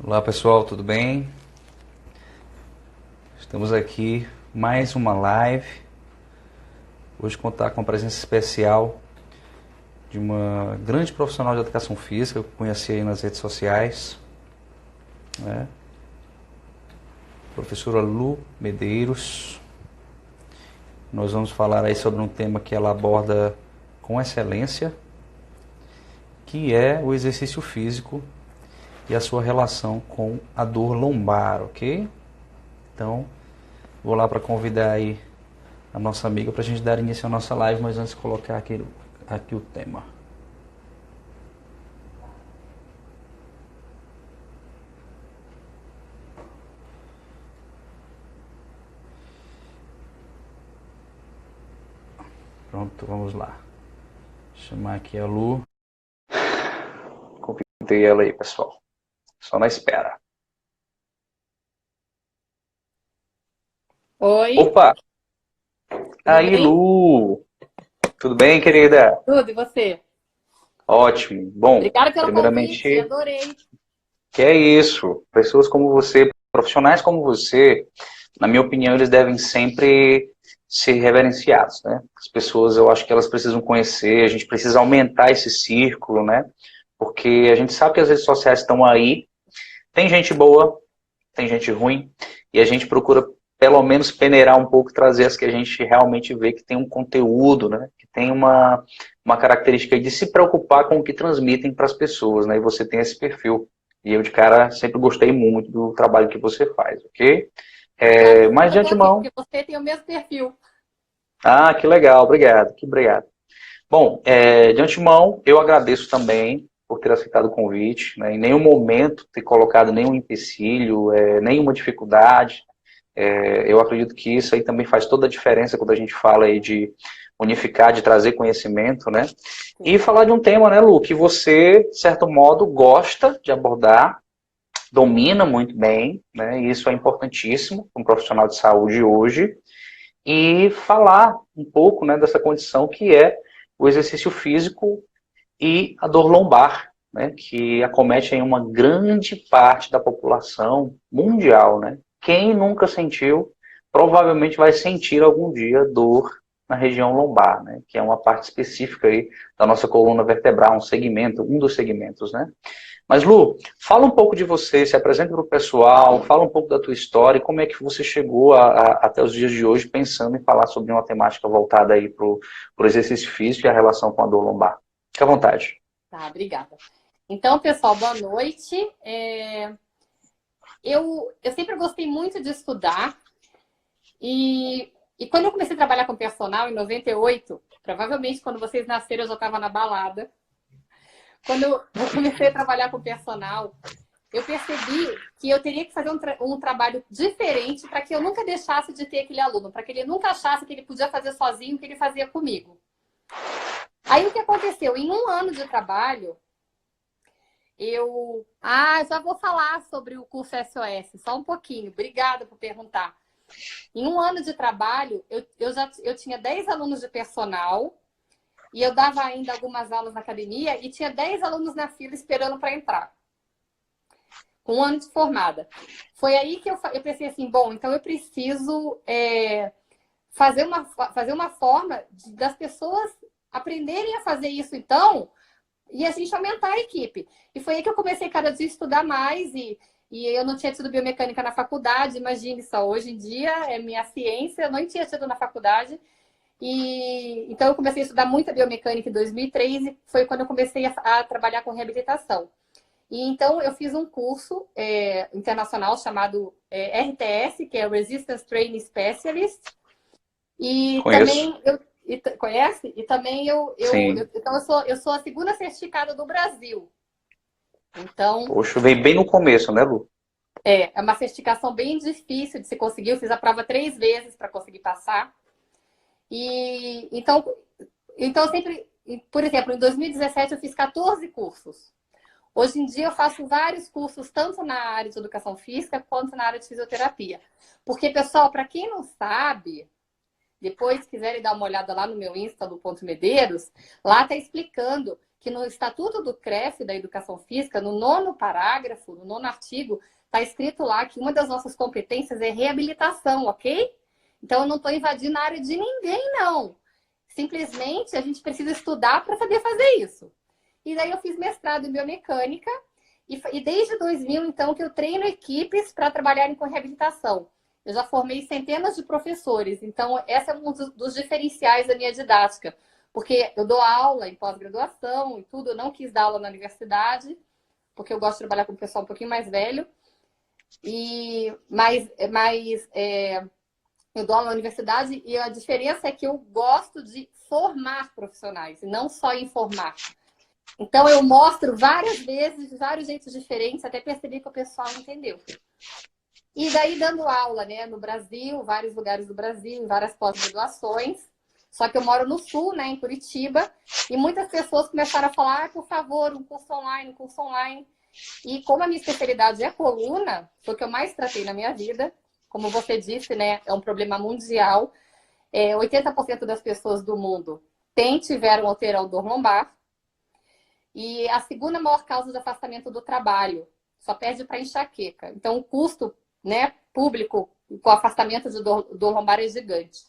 Olá pessoal, tudo bem? Estamos aqui mais uma live. Hoje contar com a presença especial de uma grande profissional de educação física que eu conheci aí nas redes sociais, né? Professora Lu Medeiros. Nós vamos falar aí sobre um tema que ela aborda com excelência, que é o exercício físico e a sua relação com a dor lombar, ok? Então, vou lá para convidar aí a nossa amiga para a gente dar início à nossa live, mas antes de colocar aqui o tema. Pronto, vamos lá. Vou chamar aqui a Lu. Convidei ela aí, pessoal. Só na espera. Oi, Opa! tudo Aí, bem? Lu! Tudo bem, querida? Tudo, e você? Ótimo. Bom, Obrigada pelo convite, primeiramente, adorei. que é isso? Pessoas como você, profissionais como você, na minha opinião, eles devem sempre ser reverenciados, né? As pessoas, eu acho que elas precisam conhecer, a gente precisa aumentar esse círculo, né? Porque a gente sabe que as redes sociais estão aí, tem gente boa, tem gente ruim, e a gente procura pelo menos peneirar um pouco, trazer as que a gente realmente vê que tem um conteúdo, né? Que tem uma característica de se preocupar com o que transmitem para as pessoas, né? E você tem esse perfil. E eu, de cara, sempre gostei muito do trabalho que você faz, ok? Obrigada, por isso Mas que de eu tô aqui, antemão, porque você tem o mesmo perfil. ah, que legal, obrigado, que obrigado. Bom, de antemão, eu agradeço também por ter aceitado o convite, né? Em nenhum momento ter colocado nenhum empecilho, nenhuma dificuldade. Eu acredito que isso aí também faz toda a diferença quando a gente fala aí de unificar, de trazer conhecimento, né? E Sim. falar de um tema, né, Lu, que você, de certo modo, gosta de abordar, domina muito bem, né? E isso é importantíssimo para um profissional de saúde hoje. E falar um pouco, né, dessa condição que é o exercício físico e a dor lombar, né, que acomete em uma grande parte da população mundial, né? Quem nunca sentiu, provavelmente vai sentir algum dia dor na região lombar, né, que é uma parte específica aí da nossa coluna vertebral, um segmento, um dos segmentos, né? Mas Lu, fala um pouco de você, se apresenta para o pessoal, fala um pouco da tua história e como é que você chegou até os dias de hoje pensando em falar sobre uma temática voltada aí para o exercício físico e a relação com a dor lombar. Fique à vontade. Tá, obrigada. Então, pessoal, boa noite. Eu sempre gostei muito de estudar e quando eu comecei a trabalhar com personal em 98, provavelmente quando vocês nasceram eu já estava na balada. Quando eu comecei a trabalhar com personal, eu percebi que eu teria que fazer um trabalho diferente para que eu nunca deixasse de ter aquele aluno, para que ele nunca achasse que ele podia fazer sozinho o que ele fazia comigo. Aí o que aconteceu? Em um ano de trabalho, eu. Ah, já vou falar sobre o curso SOS, só um pouquinho. Obrigada por perguntar. Em um ano de trabalho, eu tinha 10 alunos de personal e eu dava ainda algumas aulas na academia e tinha 10 alunos na fila esperando para entrar. Com um ano de formada. Foi aí que eu pensei assim, bom, então eu preciso fazer uma forma das pessoas aprenderem a fazer isso, então, e a gente aumentar a equipe. E foi aí que eu comecei cada dia a estudar mais e eu não tinha tido biomecânica na faculdade, imagine só, hoje em dia é minha ciência, eu não tinha tido na faculdade. E então eu comecei a estudar muita biomecânica em 2003 e foi quando eu comecei a trabalhar com reabilitação. E então eu fiz um curso internacional chamado RTS, que é Resistance Training Specialist. E Conheço. também conhece? E também Sim. então eu sou a segunda certificada do Brasil. Então Poxa, veio bem no começo, né, Lu? é uma certificação bem difícil de se conseguir. Eu fiz a prova 3 vezes para conseguir passar. E então eu sempre, por exemplo, em 2017 eu fiz 14 cursos. Hoje em dia eu faço vários cursos, tanto na área de educação física quanto na área de fisioterapia. Porque, pessoal, para quem não sabe, depois quiserem dar uma olhada lá no meu Insta do Ponto Medeiros, lá está explicando que no Estatuto do CREF, da Educação Física, no 9º parágrafo, no 9º artigo, está escrito lá que uma das nossas competências é reabilitação, ok? Então, eu não estou invadindo a área de ninguém, não. Simplesmente, a gente precisa estudar para saber fazer isso. E daí eu fiz mestrado em biomecânica e desde 2000, então, que eu treino equipes para trabalharem com reabilitação. Eu já formei centenas de professores, então esse é um dos diferenciais da minha didática, porque eu dou aula em pós-graduação e tudo, eu não quis dar aula na universidade, porque eu gosto de trabalhar com o pessoal um pouquinho mais velho, mas eu dou aula na universidade e a diferença é que eu gosto de formar profissionais, e não só informar. Então eu mostro várias vezes, de vários jeitos diferentes, até perceber que o pessoal entendeu. E daí dando aula, né, no Brasil, vários lugares do Brasil, em várias pós-graduações. Só que eu moro no Sul, né, em Curitiba, e muitas pessoas começaram a falar, por favor, um curso online, um curso online. E como a minha especialidade é coluna, foi o que eu mais tratei na minha vida. Como você disse, né, é um problema mundial. 80% das pessoas do mundo tiveram alterão do lombar. E a segunda maior causa de afastamento do trabalho, só perde para enxaqueca. Então, o custo, né, público com afastamento de dor lombar é gigante.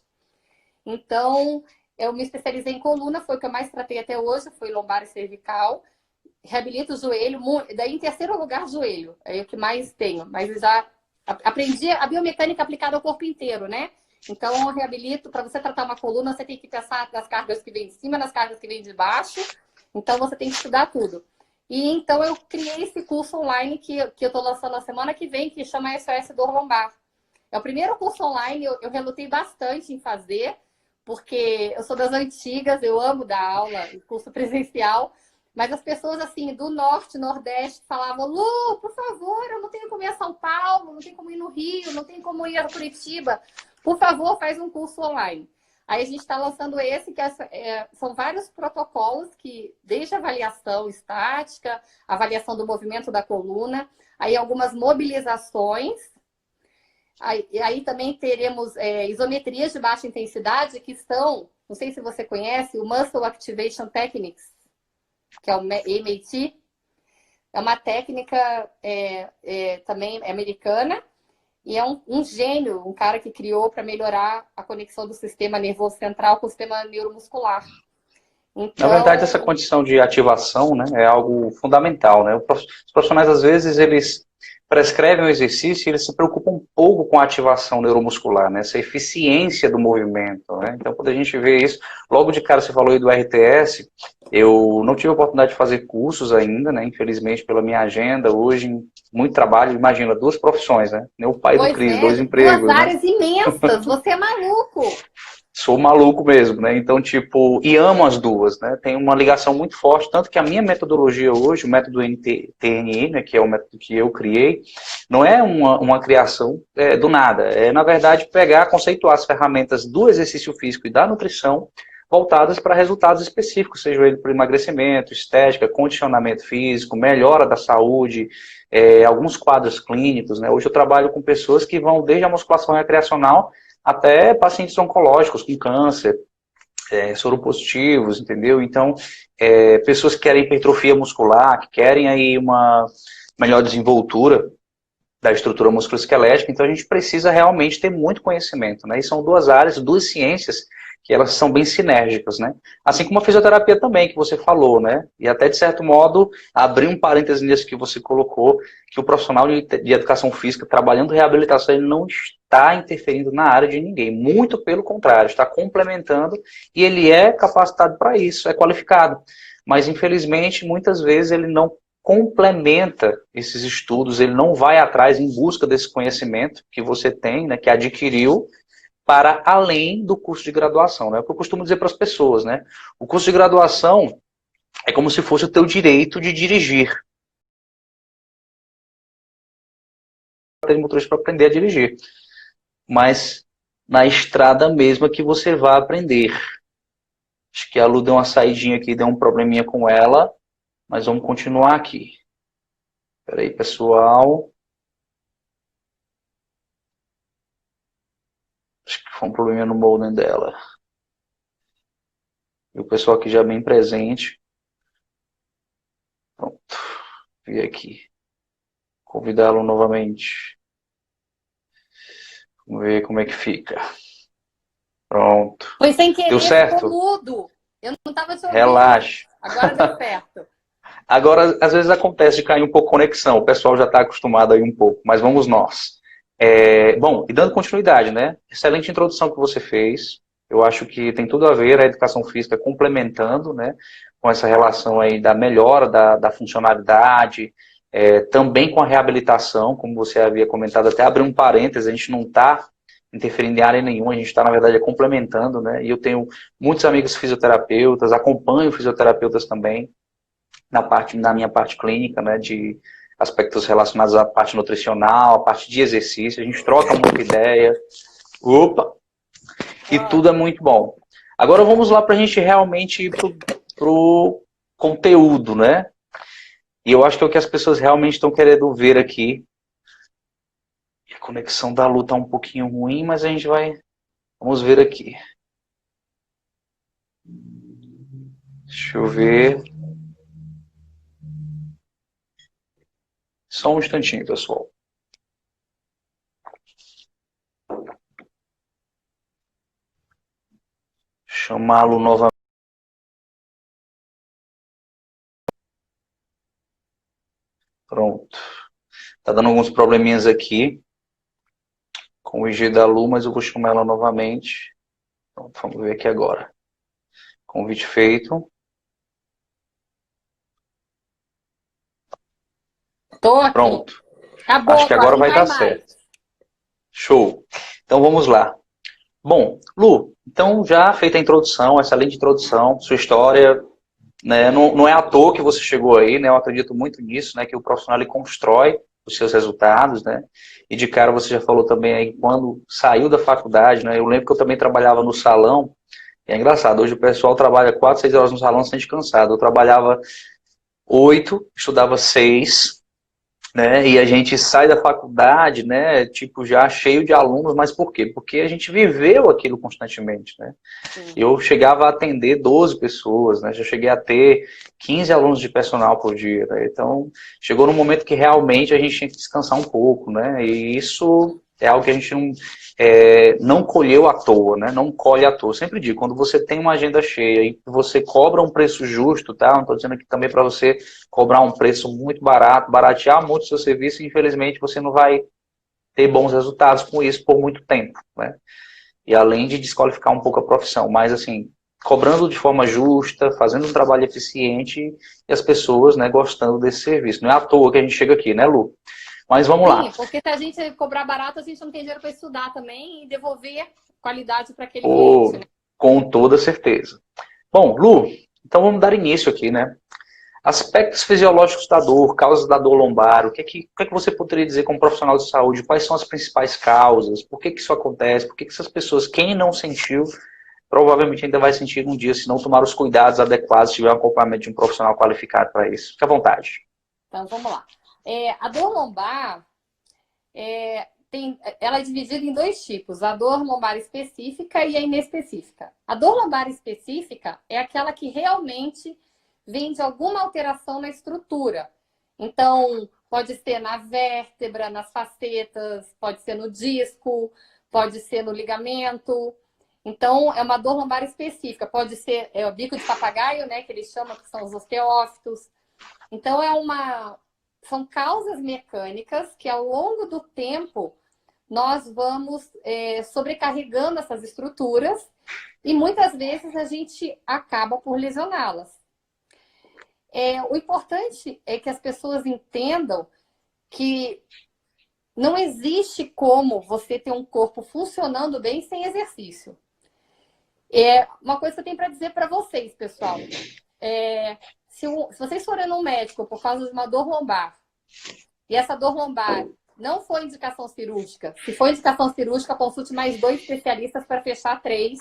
Então, eu me especializei em coluna, foi o que eu mais tratei até hoje, foi lombar e cervical. Reabilito o joelho, daí em terceiro lugar, joelho, é o que mais tenho. Mas eu já aprendi a biomecânica aplicada ao corpo inteiro, né? Então, eu reabilito, para você tratar uma coluna, você tem que pensar nas cargas que vêm de cima, nas cargas que vêm de baixo. Então, você tem que estudar tudo. E então, eu criei esse curso online que eu estou lançando na semana que vem, que chama SOS Dor Lombar. É o primeiro curso online, eu relutei bastante em fazer, porque eu sou das antigas, eu amo dar aula, curso presencial, mas as pessoas, assim, do norte, nordeste, falavam, Lu, por favor, eu não tenho como ir a São Paulo, não tenho como ir no Rio, não tenho como ir a Curitiba. Por favor, faz um curso online. Aí a gente está lançando esse, que são vários protocolos, que desde a avaliação estática, avaliação do movimento da coluna, aí algumas mobilizações. Aí também teremos isometrias de baixa intensidade, que são, não sei se você conhece, o Muscle Activation Techniques, que é o MAT. É uma técnica também americana, e é um gênio, um cara que criou para melhorar a conexão do sistema nervoso central com o sistema neuromuscular. Na verdade, essa condição de ativação, né, é algo fundamental, né? Os profissionais, às vezes, eles prescrevem o exercício e eles se preocupam um pouco com a ativação neuromuscular, né? Essa eficiência do movimento, né? Então, quando a gente vê isso, logo de cara você falou aí do RTS, eu não tive a oportunidade de fazer cursos ainda, né? Infelizmente, pela minha agenda, hoje, muito trabalho, imagina, duas profissões, né? Nem o pai do Cris, dois empregos, duas né? áreas imensas, você é maluco! Sou maluco mesmo, né? Então, tipo, e amo as duas, né? Tem uma ligação muito forte, tanto que a minha metodologia hoje, o método TNI, né, que é o método que eu criei, não é uma criação do nada. É, na verdade, pegar, conceituar as ferramentas do exercício físico e da nutrição voltadas para resultados específicos, seja ele para emagrecimento, estética, condicionamento físico, melhora da saúde, alguns quadros clínicos, né? Hoje eu trabalho com pessoas que vão desde a musculação recreacional até pacientes oncológicos com câncer, soropositivos, entendeu? Então, pessoas que querem hipertrofia muscular, que querem aí uma melhor desenvoltura da estrutura musculoesquelética, então a gente precisa realmente ter muito conhecimento, né? E são duas áreas, duas ciências que elas são bem sinérgicas, né? Assim como a fisioterapia também, que você falou, né? E até, de certo modo, abrir um parêntese nisso que você colocou, que o profissional de educação física, trabalhando reabilitação, ele não está interferindo na área de ninguém. Muito pelo contrário, está complementando e ele é capacitado para isso, é qualificado. Mas, infelizmente, muitas vezes ele não complementa esses estudos, ele não vai atrás em busca desse conhecimento que você tem, né, que adquiriu, para além do curso de graduação, né? É o que eu costumo dizer para as pessoas, né? O curso de graduação é como se fosse o teu direito de dirigir. Tem motorista para aprender a dirigir. Mas na estrada mesma que você vai aprender. Acho que a Lu deu uma saidinha aqui, deu um probleminha com ela, mas vamos continuar aqui. Espera aí, pessoal. Acho que foi um probleminha no modem dela. E o pessoal aqui já bem presente. ver aqui. Convidá-lo novamente. Vamos ver como é que fica. Pronto. Foi sem Deu querer, ficou certo? mudo. Eu não estava te ouvindo. Relaxe. Agora deu certo. Agora, às vezes acontece de cair um pouco a conexão, o pessoal já está acostumado aí um pouco, mas vamos nós. Bom, e dando continuidade, né? Excelente introdução que você fez. Eu acho que tem tudo a ver a educação física complementando, né? Com essa relação aí da melhora da funcionalidade, também com a reabilitação, como você havia comentado, até abrir um parênteses, a gente não está interferindo em área nenhuma, a gente está, na verdade, complementando, né? E eu tenho muitos amigos fisioterapeutas, acompanho fisioterapeutas também, na minha parte clínica, né, de aspectos relacionados à parte nutricional, à parte de exercício, a gente troca muita ideia, e tudo é muito bom. Agora vamos lá para a gente realmente ir pro conteúdo, né? E eu acho que é o que as pessoas realmente estão querendo ver aqui. A conexão da Lu tá um pouquinho ruim, mas a gente vai... Vamos ver aqui. Deixa eu ver. Só um instantinho, pessoal. Chamá-lo novamente. Pronto. Tá dando alguns probleminhas aqui com o IG da Lu, mas eu vou chamar ela novamente. Pronto, vamos ver aqui agora. Convite feito. Tô aqui. Pronto. Acabou, Acho que agora não vai dar mais. certo. Show. Então vamos lá. Bom, Lu, então já feita a introdução, excelente introdução, sua história, né, não é à toa que você chegou aí, né, eu acredito muito nisso, né, que o profissional ele constrói os seus resultados, né, e de cara você já falou também aí quando saiu da faculdade, né, eu lembro que eu também trabalhava no salão, e é engraçado, hoje o pessoal trabalha 4, 6 horas no salão sem descansar, eu trabalhava 8, estudava 6, né? E a gente sai da faculdade, né? Tipo, já cheio de alunos, mas por quê? Porque a gente viveu aquilo constantemente, né? Sim. Eu chegava a atender 12 pessoas, né? Já cheguei a ter 15 alunos de personal por dia, né? Então, chegou num momento que realmente a gente tinha que descansar um pouco, né? E isso é algo que a gente não colheu à toa, né? Não colhe à toa. Eu sempre digo, quando você tem uma agenda cheia e você cobra um preço justo, tá? Não estou dizendo aqui também para você cobrar um preço muito barato, baratear muito o seu serviço, infelizmente você não vai ter bons resultados com isso por muito tempo, né? E além de desqualificar um pouco a profissão, mas assim, cobrando de forma justa, fazendo um trabalho eficiente e as pessoas, né, gostando desse serviço. Não é à toa que a gente chega aqui, né, Lu? Mas vamos lá. Sim, porque se a gente cobrar barato, a gente não tem dinheiro para estudar também e devolver qualidade para aquele cliente, né? Com toda certeza. Bom, Lu, então vamos dar início aqui, né? Aspectos fisiológicos da dor, causas da dor lombar, o que é que você poderia dizer como profissional de saúde? Quais são as principais causas? Por que isso acontece? Por que essas pessoas, quem não sentiu, provavelmente ainda vai sentir um dia se não tomar os cuidados adequados, se tiver um acompanhamento de um profissional qualificado para isso? Fique à vontade. Então, vamos lá. A dor lombar, ela é dividida em dois tipos, a dor lombar específica e a inespecífica. A dor lombar específica é aquela que realmente vem de alguma alteração na estrutura. Então, pode ser na vértebra, nas facetas, pode ser no disco, pode ser no ligamento. Então, é uma dor lombar específica. Pode ser o bico de papagaio, né, que eles chamam, que são os osteófitos. Então, são causas mecânicas que, ao longo do tempo, nós vamos sobrecarregando essas estruturas e, muitas vezes, a gente acaba por lesioná-las. O importante é que as pessoas entendam que não existe como você ter um corpo funcionando bem sem exercício. Uma coisa que eu tenho para dizer para vocês, pessoal. Se vocês forem num médico por causa de uma dor lombar, e essa dor lombar não foi indicação cirúrgica, se for indicação cirúrgica, consulte mais 2 especialistas para fechar 3.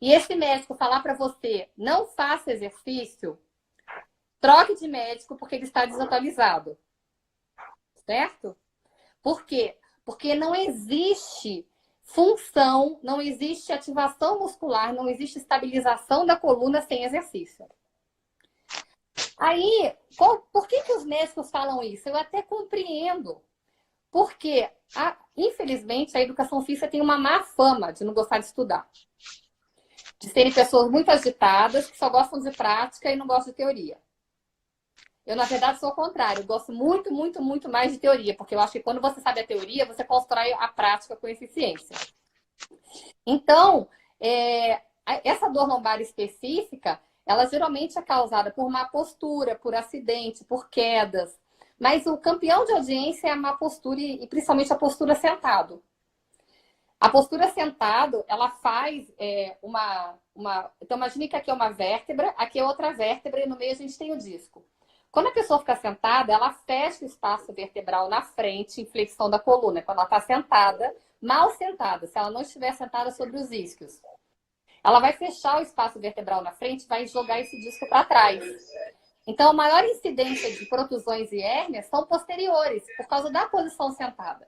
E esse médico falar para você, não faça exercício, troque de médico porque ele está desatualizado. Certo? Por quê? Porque não existe função, não existe ativação muscular, não existe estabilização da coluna sem exercício. Aí, por que os médicos falam isso? Eu até compreendo. Porque, infelizmente, a educação física tem uma má fama de não gostar de estudar. De serem pessoas muito agitadas, que só gostam de prática e não gostam de teoria. Eu, na verdade, sou o contrário. Eu gosto muito, muito, muito mais de teoria. Porque eu acho que quando você sabe a teoria, você constrói a prática com eficiência. Então, essa dor lombar específica, ela geralmente é causada por má postura, por acidente, por quedas. Mas o campeão de audiência é a má postura e principalmente a postura sentado. A postura sentado, ela faz Então, imagine que aqui é uma vértebra, aqui é outra vértebra e no meio a gente tem o disco. Quando a pessoa fica sentada, ela fecha o espaço vertebral na frente, em flexão da coluna. Quando ela está sentada, mal sentada, se ela não estiver sentada sobre os isquios. Ela vai fechar o espaço vertebral na frente e vai jogar esse disco para trás. Então, a maior incidência de protusões e hérnias são posteriores, por causa da posição sentada.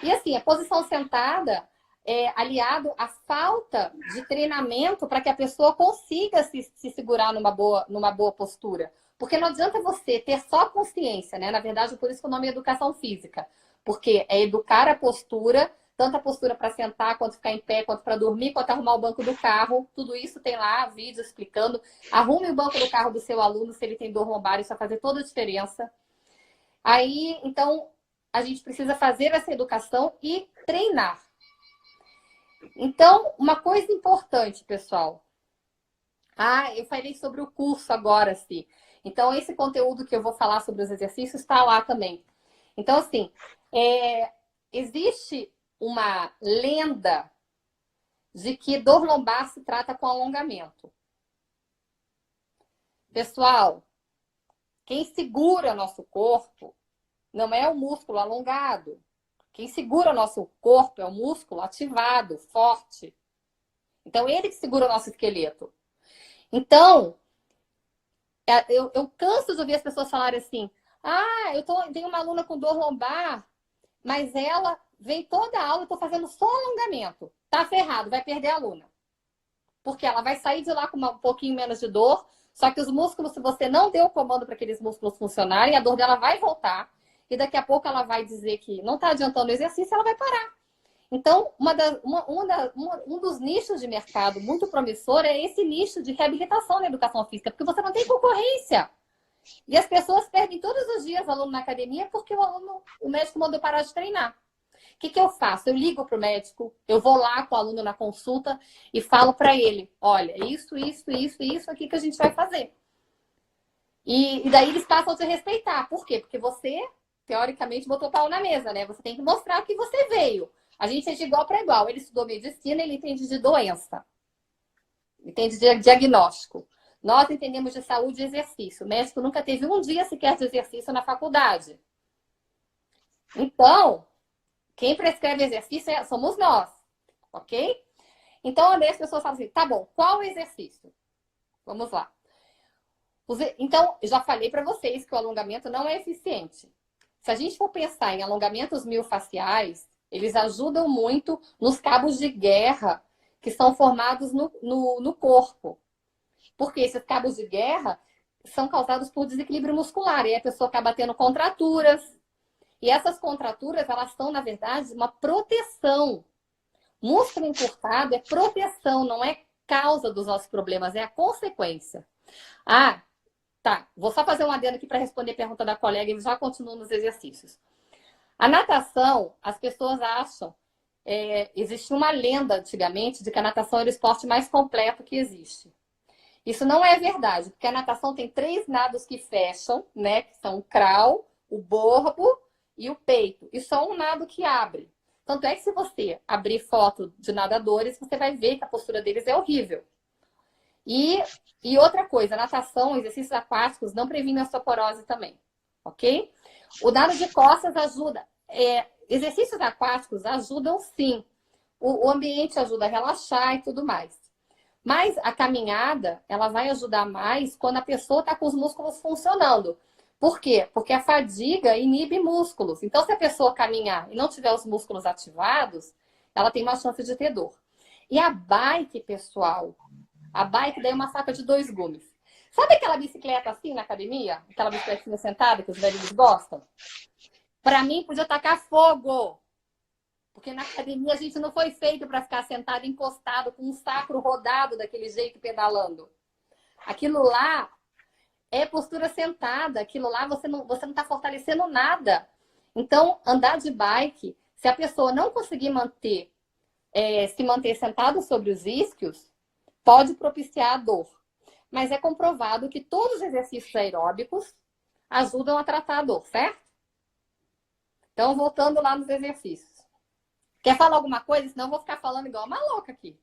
E assim, a posição sentada é aliado à falta de treinamento para que a pessoa consiga se segurar numa boa postura. Porque não adianta você ter só consciência, né? Na verdade, por isso que o nome é educação física. Porque é educar a postura, tanto a postura para sentar, quanto ficar em pé, quanto para dormir, quanto arrumar o banco do carro. Tudo isso tem lá vídeo explicando. Arrume o banco do carro do seu aluno, se ele tem dor lombar, isso vai fazer toda a diferença. Aí, então, a gente precisa fazer essa educação e treinar. Então, uma coisa importante, pessoal. Eu falei sobre o curso agora, sim. Então, esse conteúdo que eu vou falar sobre os exercícios está lá também. Então, assim, existe uma lenda de que dor lombar se trata com alongamento. Pessoal, quem segura nosso corpo não é o músculo alongado. Quem segura nosso corpo é o músculo ativado, forte. Então, ele que segura o nosso esqueleto. Então, eu canso de ouvir as pessoas falarem assim, tenho uma aluna com dor lombar, mas ela vem toda a aula, eu estou fazendo só alongamento. Tá ferrado, vai perder a aluna. Porque ela vai sair de lá com um pouquinho menos de dor, só que os músculos, se você não deu o comando para aqueles músculos funcionarem, a dor dela vai voltar. E daqui a pouco ela vai dizer que não está adiantando o exercício, ela vai parar. Então, um dos nichos de mercado muito promissor é esse nicho de reabilitação na educação física, porque você não tem concorrência. E as pessoas perdem todos os dias aluno na academia porque o médico mandou parar de treinar. O que eu faço? Eu ligo para o médico, eu vou lá com o aluno na consulta e falo para ele, olha, isso aqui que a gente vai fazer. E daí eles passam a te respeitar. Por quê? Porque você, teoricamente, botou pau na mesa, né? Você tem que mostrar que você veio. A gente é de igual para igual. Ele estudou medicina, ele entende de doença. Entende de diagnóstico. Nós entendemos de saúde e exercício. O médico nunca teve um dia sequer de exercício na faculdade. Então, quem prescreve exercício somos nós. Ok? Então, as pessoas falam assim, tá bom, qual exercício? Vamos lá. Então, eu já falei para vocês que o alongamento não é eficiente. Se a gente for pensar em alongamentos miofasciais, eles ajudam muito nos cabos de guerra que são formados no corpo. Porque esses cabos de guerra são causados por desequilíbrio muscular. E a pessoa acaba tendo contraturas. E essas contraturas, elas são, na verdade, uma proteção. Músculo encurtado é proteção, não é causa dos nossos problemas, é a consequência. Tá. Vou só fazer um adendo aqui para responder a pergunta da colega e já continuo nos exercícios. A natação, as pessoas acham... existia uma lenda antigamente de que a natação era o esporte mais completo que existe. Isso não é verdade, porque a natação tem 3 nados que fecham, né? Que são o crawl, o borbo e o peito. E só um nado que abre. Tanto é que se você abrir foto de nadadores, você vai ver que a postura deles é horrível. E outra coisa, natação, exercícios aquáticos não previnem a osteoporose também, ok? O nado de costas ajuda. Exercícios aquáticos ajudam sim. O ambiente ajuda a relaxar e tudo mais. Mas a caminhada, ela vai ajudar mais quando a pessoa está com os músculos funcionando. Por quê? Porque a fadiga inibe músculos. Então, se a pessoa caminhar e não tiver os músculos ativados, ela tem uma chance de ter dor. E a bike, pessoal, a bike daí é uma faca de 2 gumes. Sabe aquela bicicleta assim na academia? Aquela bicicletinha sentada que os velhos gostam? Para mim, podia tacar fogo. Porque na academia a gente não foi feito para ficar sentado encostado com um sacro rodado daquele jeito pedalando. Aquilo lá é postura sentada. Aquilo lá você não está fortalecendo nada. Então, andar de bike, se a pessoa não conseguir se manter sentado sobre os isquios, pode propiciar a dor. Mas é comprovado que todos os exercícios aeróbicos ajudam a tratar a dor, certo? Então, voltando lá nos exercícios. Quer falar alguma coisa? Senão eu vou ficar falando igual uma louca aqui.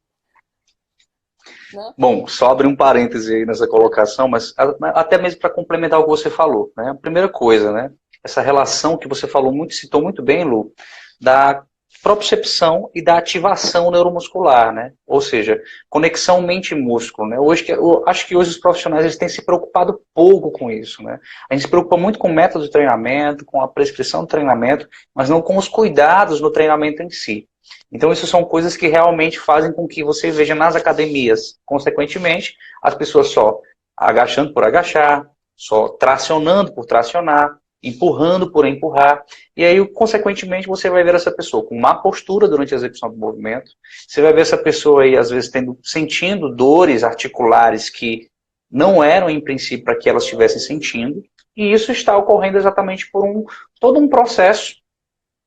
Né? Bom, só abrir um parêntese aí nessa colocação, mas até mesmo para complementar o que você falou, né? A primeira coisa, né? Essa relação que você falou muito, citou muito bem, Lu, da propriocepção e da ativação neuromuscular, né? Ou seja, conexão mente-músculo, né? Eu acho que hoje os profissionais eles têm se preocupado pouco com isso, né? A gente se preocupa muito com o método de treinamento, com a prescrição do treinamento, mas não com os cuidados no treinamento em si. Então, isso são coisas que realmente fazem com que você veja nas academias, consequentemente, as pessoas só agachando por agachar, só tracionando por tracionar, empurrando por empurrar, e aí, consequentemente, você vai ver essa pessoa com má postura durante a execução do movimento, você vai ver essa pessoa aí, às vezes, sentindo dores articulares que não eram, em princípio, para que elas estivessem sentindo, e isso está ocorrendo exatamente por todo um processo,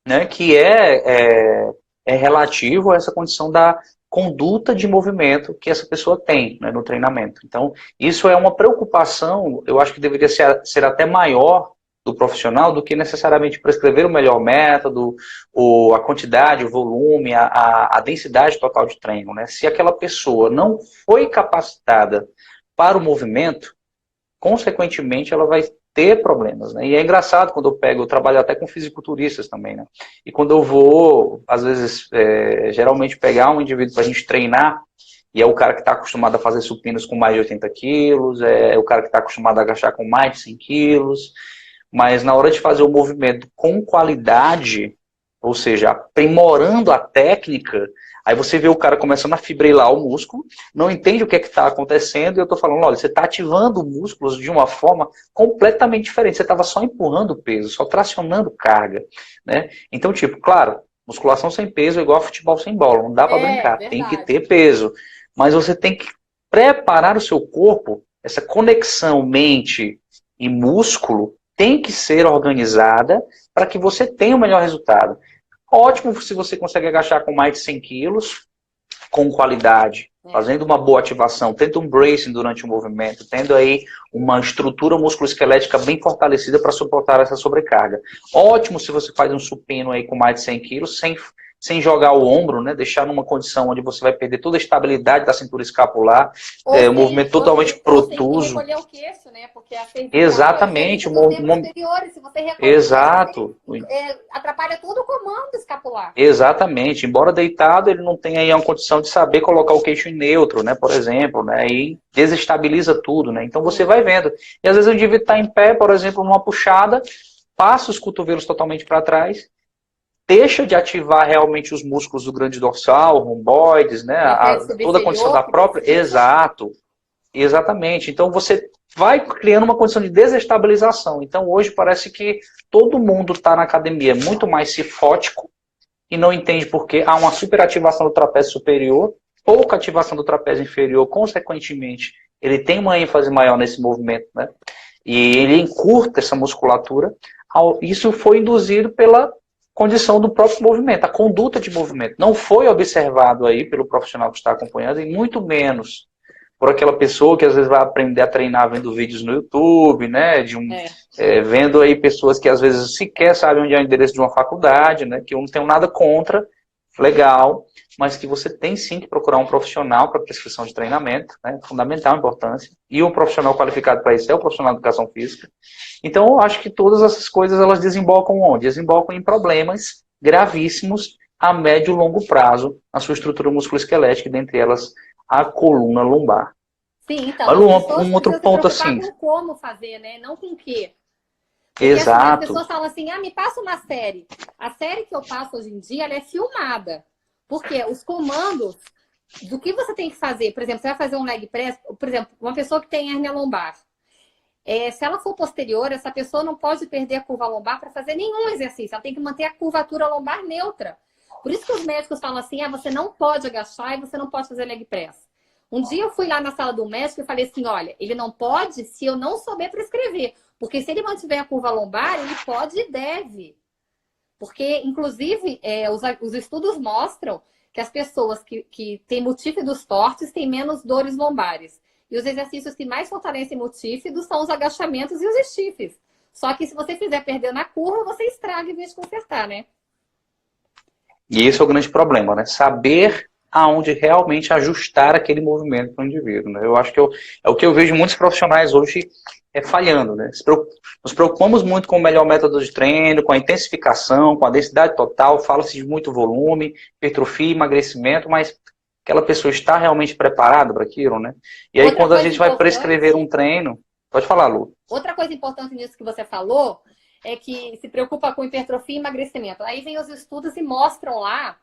né, que é relativo a essa condição da conduta de movimento que essa pessoa tem, né, no treinamento. Então, isso é uma preocupação, eu acho que deveria ser até maior do profissional do que necessariamente prescrever o melhor método, ou a quantidade, o volume, a densidade total de treino, né? Se aquela pessoa não foi capacitada para o movimento, consequentemente ela vai ter problemas, né? E é engraçado quando eu trabalho até com fisiculturistas também, né? E quando eu vou, às vezes, geralmente pegar um indivíduo para a gente treinar, e é o cara que está acostumado a fazer supinos com mais de 80 quilos, é o cara que está acostumado a agachar com mais de 100 quilos, mas na hora de fazer o movimento com qualidade, ou seja, aprimorando a técnica, aí você vê o cara começando a fibrilar o músculo, não entende o que é que está acontecendo, e eu estou falando, olha, você está ativando músculos de uma forma completamente diferente, você estava só empurrando peso, só tracionando carga, né? Então, tipo, claro, musculação sem peso é igual a futebol sem bola, não dá para brincar, verdade. tem que ter peso, mas você tem que preparar o seu corpo, essa conexão mente e músculo, tem que ser organizada para que você tenha o melhor resultado. Ótimo se você consegue agachar com mais de 100 quilos, com qualidade, fazendo uma boa ativação, tendo um bracing durante o movimento, tendo aí uma estrutura musculoesquelética bem fortalecida para suportar essa sobrecarga. Ótimo se você faz um supino aí com mais de 100 quilos, sem jogar o ombro, né? Deixar numa condição onde você vai perder toda a estabilidade da cintura escapular, o movimento totalmente protuso. Sem recolher o queixo, né? Porque a exatamente, se você recolhe exato. Atrapalha todo o comando escapular. Exatamente. Embora deitado, ele não tem aí uma condição de saber colocar o queixo em neutro, né? Por exemplo, né? E desestabiliza tudo, né? Então você vai vendo. E às vezes o indivíduo está em pé, por exemplo, numa puxada, passa os cotovelos totalmente para trás, deixa de ativar realmente os músculos do grande dorsal, romboides, né? Toda a condição da própria. Exato. Exatamente. Então você vai criando uma condição de desestabilização. Então hoje parece que todo mundo está na academia muito mais cifótico e não entende porque há uma superativação do trapézio superior, pouca ativação do trapézio inferior, consequentemente ele tem uma ênfase maior nesse movimento, né? E ele encurta essa musculatura. Isso foi induzido pela condição do próprio movimento, a conduta de movimento. Não foi observado aí pelo profissional que está acompanhando, e muito menos por aquela pessoa que às vezes vai aprender a treinar vendo vídeos no YouTube, né? Vendo aí pessoas que às vezes sequer sabem onde é o endereço de uma faculdade, né? Que eu não tenho nada contra, legal, mas que você tem sim que procurar um profissional para prescrição de treinamento, né? Fundamental importância. E um profissional qualificado para isso é o profissional de educação física. Então, eu acho que todas essas coisas, elas desembocam onde? Desembocam em problemas gravíssimos a médio e longo prazo na sua estrutura musculoesquelética, dentre elas a coluna lombar. Sim, então. Olha um outro ponto assim. Com como fazer, né? Não com o quê. Porque, exato. Assim, as pessoas falam assim, me passa uma série. A série que eu passo hoje em dia, ela é filmada. Porque os comandos do que você tem que fazer. Por exemplo, você vai fazer um leg press, por exemplo, uma pessoa que tem hérnia lombar. Se ela for posterior, essa pessoa não pode perder a curva lombar para fazer nenhum exercício. Ela tem que manter a curvatura lombar neutra. Por isso que os médicos falam assim, você não pode agachar e você não pode fazer leg press. Um dia eu fui lá na sala do médico e falei assim, olha, ele não pode se eu não souber prescrever. Porque se ele mantiver a curva lombar, ele pode e deve. Porque, inclusive, os estudos mostram que as pessoas que têm multífidos fortes têm menos dores lombares. E os exercícios que mais fortalecem multífidos são os agachamentos e os stiffs. Só que se você fizer perdendo a curva, você estraga em vez de consertar, né? E esse é o grande problema, né? Saber aonde realmente ajustar aquele movimento para o indivíduo, né? Eu acho que é o que eu vejo muitos profissionais hoje falhando, né? Nos preocupamos muito com o melhor método de treino, com a intensificação, com a densidade total, fala-se de muito volume, hipertrofia, emagrecimento, mas aquela pessoa está realmente preparada para aquilo, né? E aí quando a gente vai prescrever um treino... Pode falar, Lu. Outra coisa importante nisso que você falou é que se preocupa com hipertrofia e emagrecimento. Aí vem os estudos e mostram lá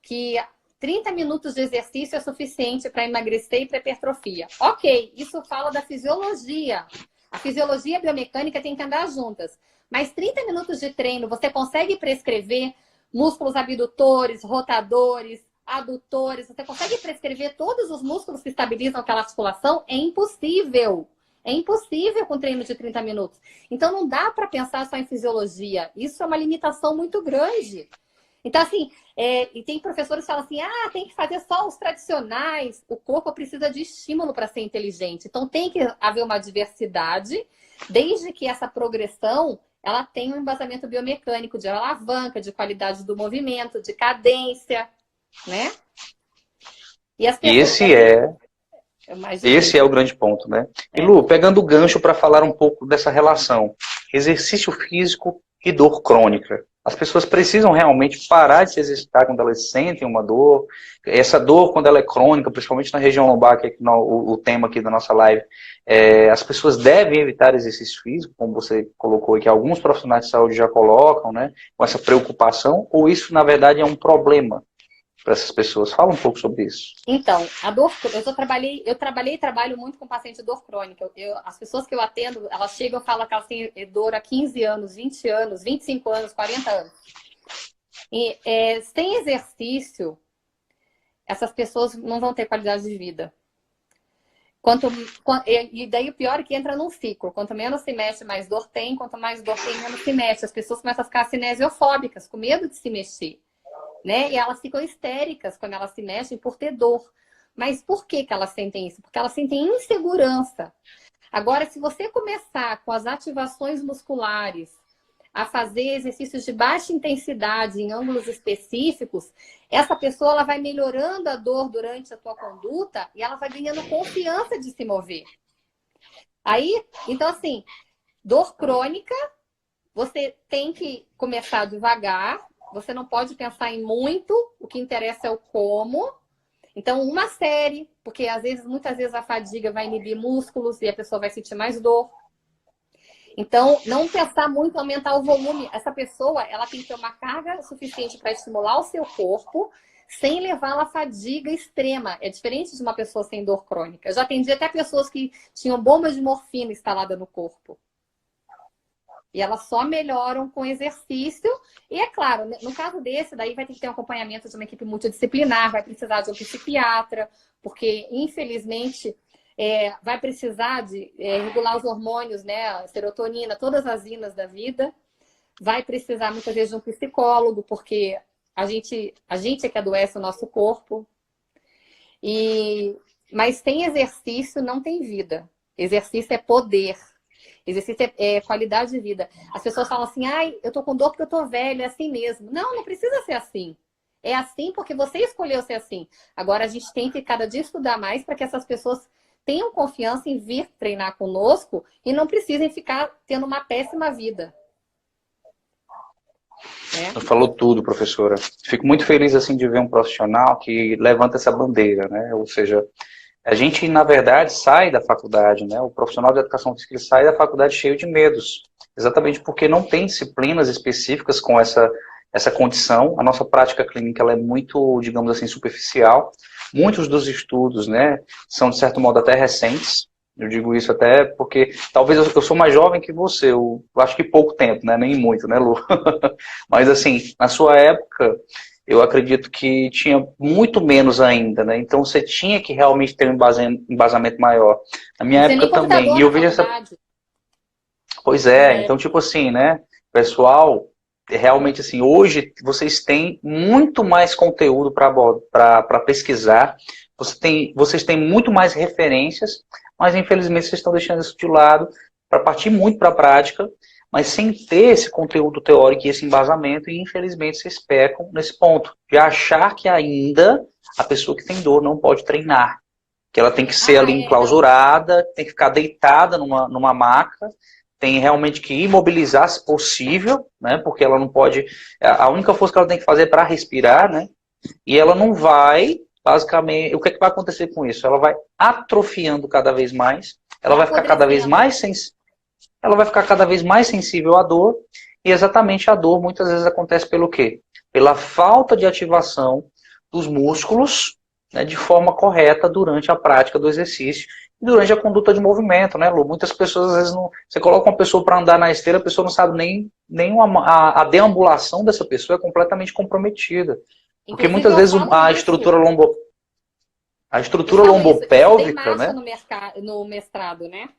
que 30 minutos de exercício é suficiente para emagrecer e para hipertrofia. Ok, isso fala da fisiologia. A fisiologia e a biomecânica têm que andar juntas. Mas 30 minutos de treino, você consegue prescrever músculos abdutores, rotadores, adutores, você consegue prescrever todos os músculos que estabilizam aquela articulação? É impossível. É impossível com treino de 30 minutos. Então, não dá para pensar só em fisiologia. Isso é uma limitação muito grande. Então, assim, e tem professores que falam assim, tem que fazer só os tradicionais. O corpo precisa de estímulo para ser inteligente. Então, tem que haver uma diversidade, desde que essa progressão, ela tenha um embasamento biomecânico, de alavanca, de qualidade do movimento, de cadência, né? E as pessoas... Esse é o grande ponto, né? E Lu, pegando o gancho para falar um pouco dessa relação, exercício físico e dor crônica. As pessoas precisam realmente parar de se exercitar quando elas sentem uma dor. Essa dor, quando ela é crônica, principalmente na região lombar, que é o tema aqui da nossa live, as pessoas devem evitar exercício físico, como você colocou aqui, alguns profissionais de saúde já colocam, né, com essa preocupação, ou isso, na verdade, é um problema para essas pessoas? Fala um pouco sobre isso. Então, eu trabalhei e trabalho muito com paciente de dor crônica. As pessoas que eu atendo, elas chegam e falam que elas têm dor há 15 anos, 20 anos, 25 anos, 40 anos. E sem exercício, essas pessoas não vão ter qualidade de vida. E daí o pior é que entra num ciclo. Quanto menos se mexe, mais dor tem. Quanto mais dor tem, menos se mexe. As pessoas começam a ficar cinesiofóbicas, com medo de se mexer. Né? E elas ficam histéricas quando elas se mexem por ter dor. Mas por que elas sentem isso? Porque elas sentem insegurança. Agora, se você começar com as ativações musculares, a fazer exercícios de baixa intensidade em ângulos específicos, essa pessoa ela vai melhorando a dor durante a tua conduta e ela vai ganhando confiança de se mover. Aí, então assim, dor crônica, você tem que começar devagar. Você não pode pensar em muito, o que interessa é o como. Então, uma série, porque muitas vezes a fadiga vai inibir músculos e a pessoa vai sentir mais dor. Então, não pensar muito em aumentar o volume. Essa pessoa, ela tem que ter uma carga suficiente para estimular o seu corpo, sem levá-la à fadiga extrema. É diferente de uma pessoa sem dor crônica. Eu já atendi até pessoas que tinham bombas de morfina instalada no corpo. E elas só melhoram com exercício. E é claro, no caso desse, daí vai ter que ter um acompanhamento de uma equipe multidisciplinar, vai precisar de um psiquiatra, porque, infelizmente, vai precisar de regular os hormônios, né? A serotonina, todas as inas da vida. Vai precisar, muitas vezes, de um psicólogo, porque a gente é que adoece o nosso corpo. Mas sem exercício, não tem vida. Exercício é poder. Exercício é qualidade de vida. As pessoas falam assim, eu tô com dor porque eu tô velha, é assim mesmo. Não precisa ser assim. É assim porque você escolheu ser assim. Agora a gente tem que cada dia estudar mais para que essas pessoas tenham confiança em vir treinar conosco e não precisem ficar tendo uma péssima vida. Falou tudo, professora. Fico muito feliz assim de ver um profissional que levanta essa bandeira, né? Ou seja, a gente, na verdade, sai da faculdade, né? O profissional de educação física sai da faculdade cheio de medos, exatamente porque não tem disciplinas específicas com essa condição. A nossa prática clínica ela é muito, digamos assim, superficial. muitos dos estudos, né, são de certo modo até recentes. Eu digo isso até porque talvez eu sou mais jovem que você, eu acho que pouco tempo, né, nem muito, né, Lu? Mas assim, na sua época, eu acredito que tinha muito menos ainda, né? Então você tinha que realmente ter um embasamento maior. Na minha Não tinha nem época também. computador E eu na vejo essa. faculdade. Pois Na é, minha então, época. tipo assim, né? Pessoal, realmente assim, hoje vocês têm muito mais conteúdo para pesquisar, vocês têm muito mais referências, mas infelizmente vocês estão deixando isso de lado para partir muito para a prática, mas sem ter esse conteúdo teórico e esse embasamento, e infelizmente vocês pecam nesse ponto, de achar que ainda a pessoa que tem dor não pode treinar, que ela tem que ser Ah, ali não. enclausurada, tem que ficar deitada numa maca, tem realmente que imobilizar se possível, né? Porque ela não pode. A única força que ela tem que fazer é para respirar, né? E ela não vai, basicamente. O que é que vai acontecer com isso? Ela vai atrofiando cada vez mais, ela E vai ficar cada vez apodrecendo. mais ela vai ficar cada vez mais sensível à dor, e exatamente a dor muitas vezes acontece pelo quê? Pela falta de ativação dos músculos, né, de forma correta durante a prática do exercício e durante a conduta de movimento, né, Lu? Muitas pessoas às vezes não. Você coloca uma pessoa para andar na esteira, a pessoa não sabe nem a deambulação dessa pessoa é completamente comprometida. Porque Inclusive, muitas eu vezes falo isso. a Eu estrutura falo isso. Eu estudei lombopélvica, marcha né? no mestrado, né?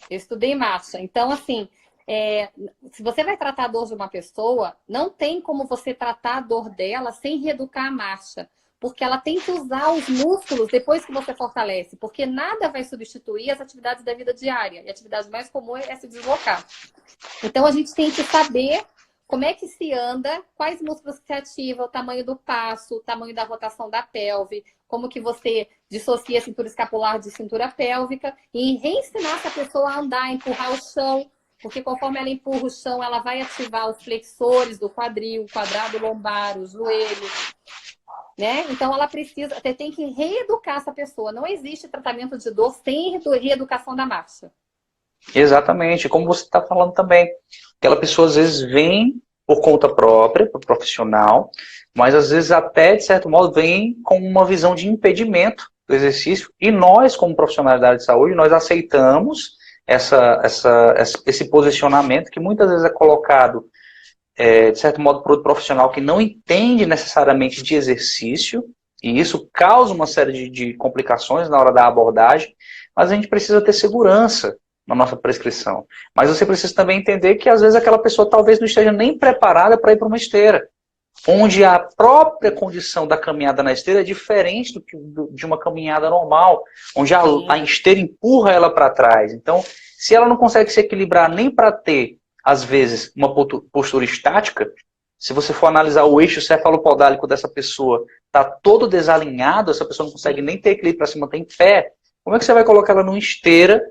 Eu estudei marcha. Então, assim, se você vai tratar a dor de uma pessoa, não tem como você tratar a dor dela sem reeducar a marcha. Porque ela tem que usar os músculos depois que você fortalece. Porque nada vai substituir as atividades da vida diária. E a atividade mais comum é se deslocar. Então, a gente tem que saber como é que se anda, quais músculos que se ativam, o tamanho do passo, o tamanho da rotação da pelve, como que você dissocia a cintura escapular de cintura pélvica e reensinar essa pessoa a andar, a empurrar o chão, porque conforme ela empurra o chão, ela vai ativar os flexores do quadril, o quadrado lombar, o joelho, né? Então ela precisa, você tem que reeducar essa pessoa. Não existe tratamento de dor sem reeducação da marcha. Exatamente, como você está falando também. Aquela pessoa às vezes vem por conta própria, por profissional, mas às vezes até, de certo modo, vem com uma visão de impedimento do exercício, e nós, como profissionais da área de saúde, nós aceitamos esse posicionamento que muitas vezes é colocado, de certo modo, por outro profissional que não entende necessariamente de exercício, e isso causa uma série de complicações na hora da abordagem, mas a gente precisa ter segurança na nossa prescrição. Mas você precisa também entender que às vezes aquela pessoa talvez não esteja nem preparada para ir para uma esteira, onde a própria condição da caminhada na esteira é diferente de uma caminhada normal, onde a esteira empurra ela para trás. Então, se ela não consegue se equilibrar nem para ter, às vezes, uma postura estática, se você for analisar o eixo cefalopodálico dessa pessoa, está todo desalinhado, essa pessoa não consegue nem ter equilíbrio para se manter em pé, como é que você vai colocar ela numa esteira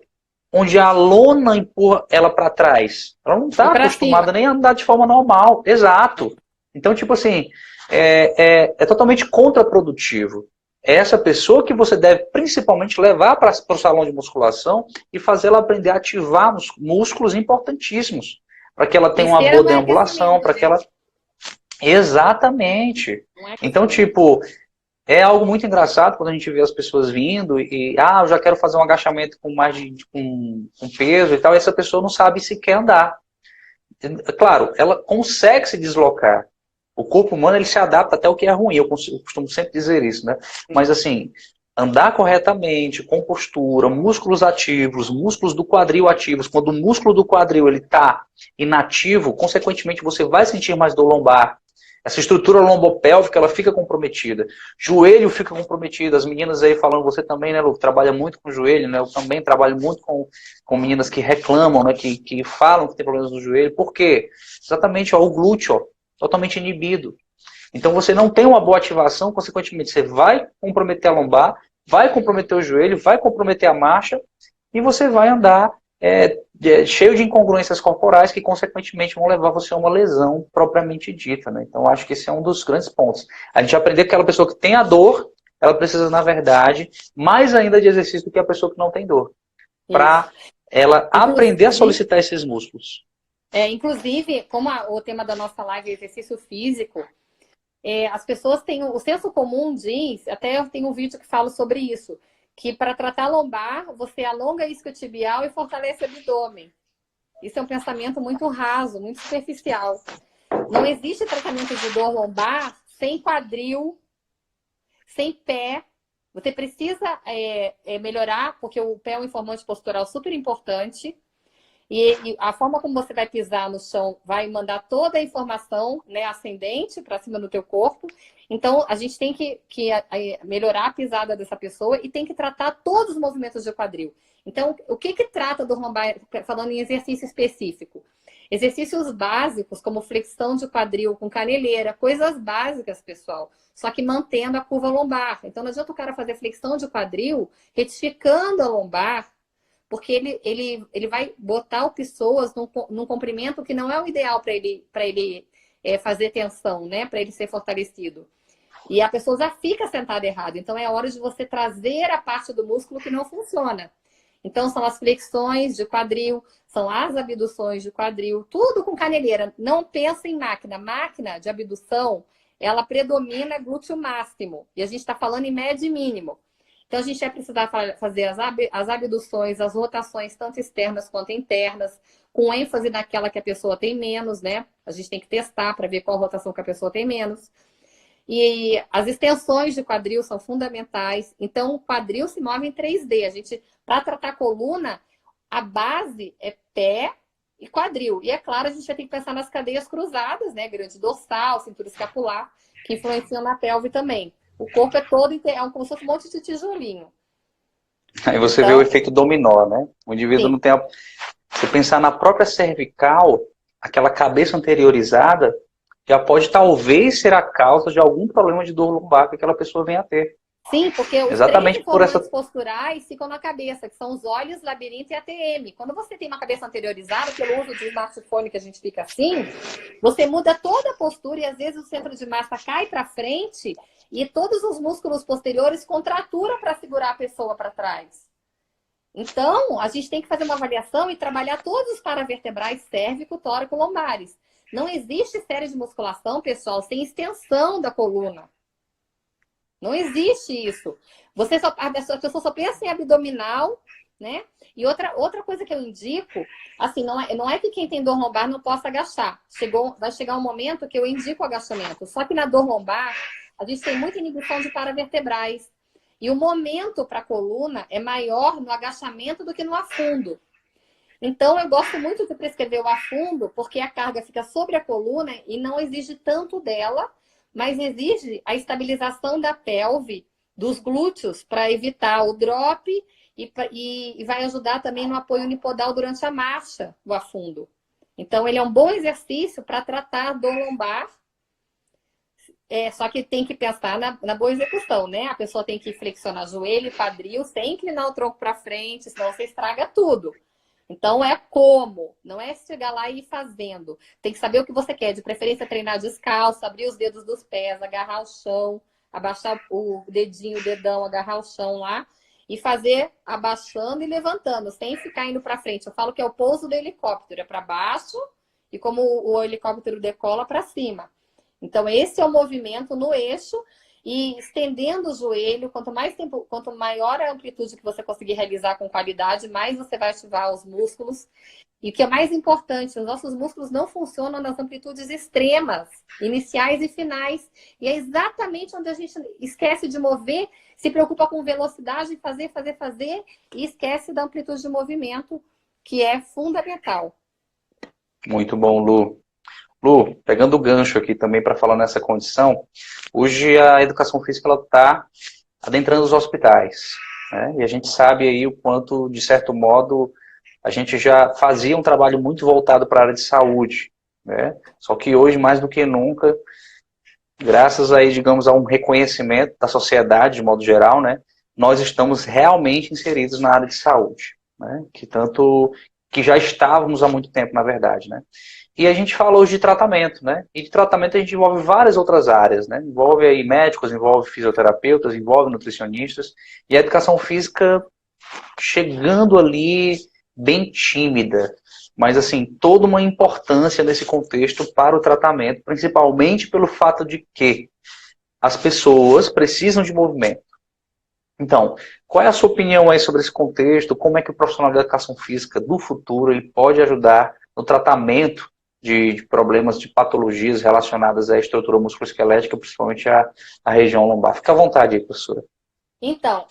onde a lona empurra ela para trás? Ela não E está para cima. acostumada nem a andar de forma normal. Exato. Então, tipo assim, é totalmente contraprodutivo. É essa pessoa que você deve principalmente levar para o salão de musculação e fazê-la aprender a ativar músculos importantíssimos, para que ela E tenha uma esteira boa não é deambulação, aquecimento, para que né? ela... Exatamente. Não é Então, aquecimento. tipo, é algo muito engraçado quando a gente vê as pessoas vindo eu já quero fazer um agachamento com mais com peso e tal, e essa pessoa não sabe se quer andar. Claro, ela consegue se deslocar. O corpo humano ele se adapta até o que é ruim. Eu costumo sempre dizer isso, né? Mas assim, andar corretamente, com postura, músculos ativos, músculos do quadril ativos. Quando o músculo do quadril ele está inativo, consequentemente você vai sentir mais dor lombar. Essa estrutura lombopélvica ela fica comprometida. Joelho fica comprometido. As meninas aí falando, você também, né, Lu, trabalha muito com joelho, né? Eu também trabalho muito com meninas que reclamam, né, que falam que tem problemas no joelho. Por quê? Exatamente, ó, o glúteo, ó, totalmente inibido. Então você não tem uma boa ativação, consequentemente você vai comprometer a lombar, vai comprometer o joelho, vai comprometer a marcha e você vai andar cheio de incongruências corporais que consequentemente vão levar você a uma lesão propriamente dita, né? Então acho que esse é um dos grandes pontos. A gente aprender que aquela pessoa que tem a dor, ela precisa, na verdade, mais ainda de exercício do que a pessoa que não tem dor, para Isso. ela aprender a Inclusive, solicitar esses músculos. inclusive, como o tema da nossa live é exercício físico, as pessoas têm, o senso comum diz, até eu tenho um vídeo que falo sobre isso, que para tratar a lombar, você alonga a isquiotibial e fortalece o abdômen. Isso é um pensamento muito raso, muito superficial. Não existe tratamento de dor lombar sem quadril, sem pé. Você precisa melhorar, porque o pé é um informante postural super importante. E a forma como você vai pisar no chão vai mandar toda a informação, né, ascendente para cima do teu corpo. Então, a gente tem que melhorar a pisada dessa pessoa e tem que tratar todos os movimentos de quadril. Então, o que trata do lombar, falando em exercício específico? Exercícios básicos, como flexão de quadril com caneleira, coisas básicas, pessoal. Só que mantendo a curva lombar. Então, não adianta o cara fazer flexão de quadril, retificando a lombar, porque ele vai botar o psoas num comprimento que não é o ideal para ele fazer tensão, né? Para ele ser fortalecido. E a pessoa já fica sentada errado. Então, é hora de você trazer a parte do músculo que não funciona. Então, são as flexões de quadril, são as abduções de quadril, tudo com caneleira. Não pensa em máquina. Máquina de abdução, ela predomina glúteo máximo. E a gente está falando em médio e mínimo. Então, a gente vai precisar fazer as abduções, as rotações, tanto externas quanto internas, com ênfase naquela que a pessoa tem menos, né? A gente tem que testar para ver qual rotação que a pessoa tem menos. E as extensões de quadril são fundamentais. Então, o quadril se move em 3D. A gente, para tratar a coluna, a base é pé e quadril. E, é claro, a gente vai ter que pensar nas cadeias cruzadas, né? Grande dorsal, cintura escapular, que influenciam na pelve também. O corpo é todo como se fosse um monte de tijolinho. Aí você vê o efeito dominó, né? O indivíduo não tem... Se pensar na própria cervical, aquela cabeça anteriorizada, já pode talvez ser a causa de algum problema de dor lombar que aquela pessoa venha a ter. Sim, porque os exatamente três informantes posturais ficam na cabeça, que são os olhos, labirinto e ATM. Quando você tem uma cabeça anteriorizada, pelo uso de smartphone que a gente fica assim, você muda toda a postura e às vezes o centro de massa cai para frente e todos os músculos posteriores contraturam para segurar a pessoa para trás. Então, a gente tem que fazer uma avaliação e trabalhar todos os paravertebrais cérvico, tóraco, lombares. Não existe série de musculação, pessoal, sem extensão da coluna. Não existe isso. A pessoa só pensa em abdominal, né? E outra coisa que eu indico, assim, não é que quem tem dor lombar não possa agachar. Vai chegar um momento que eu indico o agachamento. Só que na dor lombar, a gente tem muita inibição de paravertebrais. E o momento para a coluna é maior no agachamento do que no afundo. Então, eu gosto muito de prescrever o afundo, porque a carga fica sobre a coluna e não exige tanto dela, mas exige a estabilização da pelve, dos glúteos, para evitar o drop e vai ajudar também no apoio unipodal durante a marcha, o afundo. Então, ele é um bom exercício para tratar dor lombar, só que tem que pensar na boa execução, né? A pessoa tem que flexionar joelho e quadril sem inclinar o tronco para frente, senão você estraga tudo. Então, não é chegar lá e ir fazendo. Tem que saber o que você quer, de preferência treinar descalço, abrir os dedos dos pés, agarrar o chão, abaixar o dedinho, o dedão, agarrar o chão lá e fazer abaixando e levantando, sem ficar indo para frente. Eu falo que é o pouso do helicóptero, é para baixo e como o helicóptero decola para cima. Então, esse é o movimento no eixo e estendendo o joelho. Quanto maior a amplitude que você conseguir realizar com qualidade, mais você vai ativar os músculos. E o que é mais importante, os nossos músculos não funcionam nas amplitudes extremas, iniciais e finais. E é exatamente onde a gente esquece de mover, se preocupa com velocidade, fazer, e esquece da amplitude de movimento, que é fundamental. Muito bom, Lu. Lu, pegando o gancho aqui também para falar nessa condição, hoje a educação física está adentrando os hospitais, né? E a gente sabe aí o quanto, de certo modo, a gente já fazia um trabalho muito voltado para a área de saúde, né? Só que hoje, mais do que nunca, graças aí, digamos, a um reconhecimento da sociedade, de modo geral, né, nós estamos realmente inseridos na área de saúde, né? Que já estávamos há muito tempo, na verdade, né? E a gente fala hoje de tratamento, né? E de tratamento a gente envolve várias outras áreas, né? Envolve aí médicos, envolve fisioterapeutas, envolve nutricionistas. E a educação física chegando ali bem tímida, mas assim, toda uma importância nesse contexto para o tratamento, principalmente pelo fato de que as pessoas precisam de movimento. Então, qual é a sua opinião aí sobre esse contexto? Como é que o profissional de educação física do futuro ele pode ajudar no tratamento de problemas, de patologias relacionadas à estrutura musculoesquelética, principalmente à região lombar? Fica à vontade aí, professora. Então,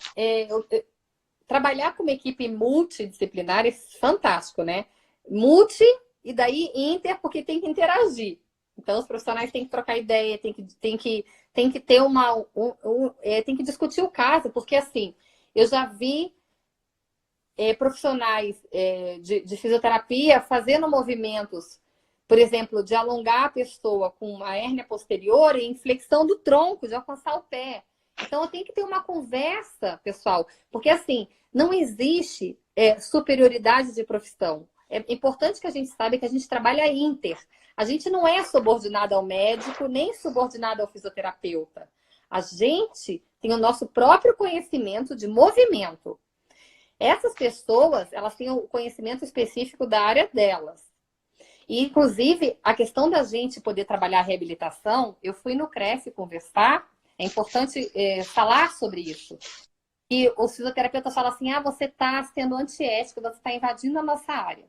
trabalhar com uma equipe multidisciplinar é fantástico, né? Multi e daí inter, porque tem que interagir. Então, os profissionais têm que trocar ideia, tem que ter tem que discutir o caso, porque assim, eu já vi profissionais de fisioterapia fazendo movimentos, por exemplo, de alongar a pessoa com uma hérnia posterior e inflexão do tronco, de alcançar o pé. Então, eu tenho que ter uma conversa, pessoal, porque assim, não existe superioridade de profissão. É importante que a gente saiba que a gente trabalha inter. A gente não é subordinado ao médico, nem subordinado ao fisioterapeuta. A gente tem o nosso próprio conhecimento de movimento. Essas pessoas, elas têm o conhecimento específico da área delas. E, inclusive, a questão da gente poder trabalhar a reabilitação, eu fui no CREF conversar, é importante falar sobre isso. E os fisioterapeutas falam assim, você está sendo antiético, você está invadindo a nossa área.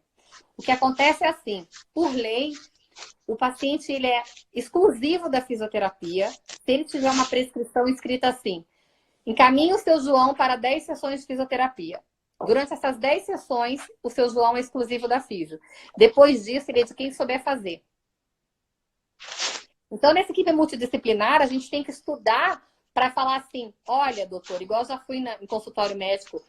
O que acontece é assim, por lei, o paciente ele é exclusivo da fisioterapia se ele tiver uma prescrição escrita assim, encaminhe o seu João para 10 sessões de fisioterapia. Durante essas 10 sessões, o seu João é exclusivo da fisio. Depois disso, ele é de quem souber fazer. Então, nessa equipe multidisciplinar, a gente tem que estudar para falar assim, olha, doutor, igual eu já fui em consultório médico,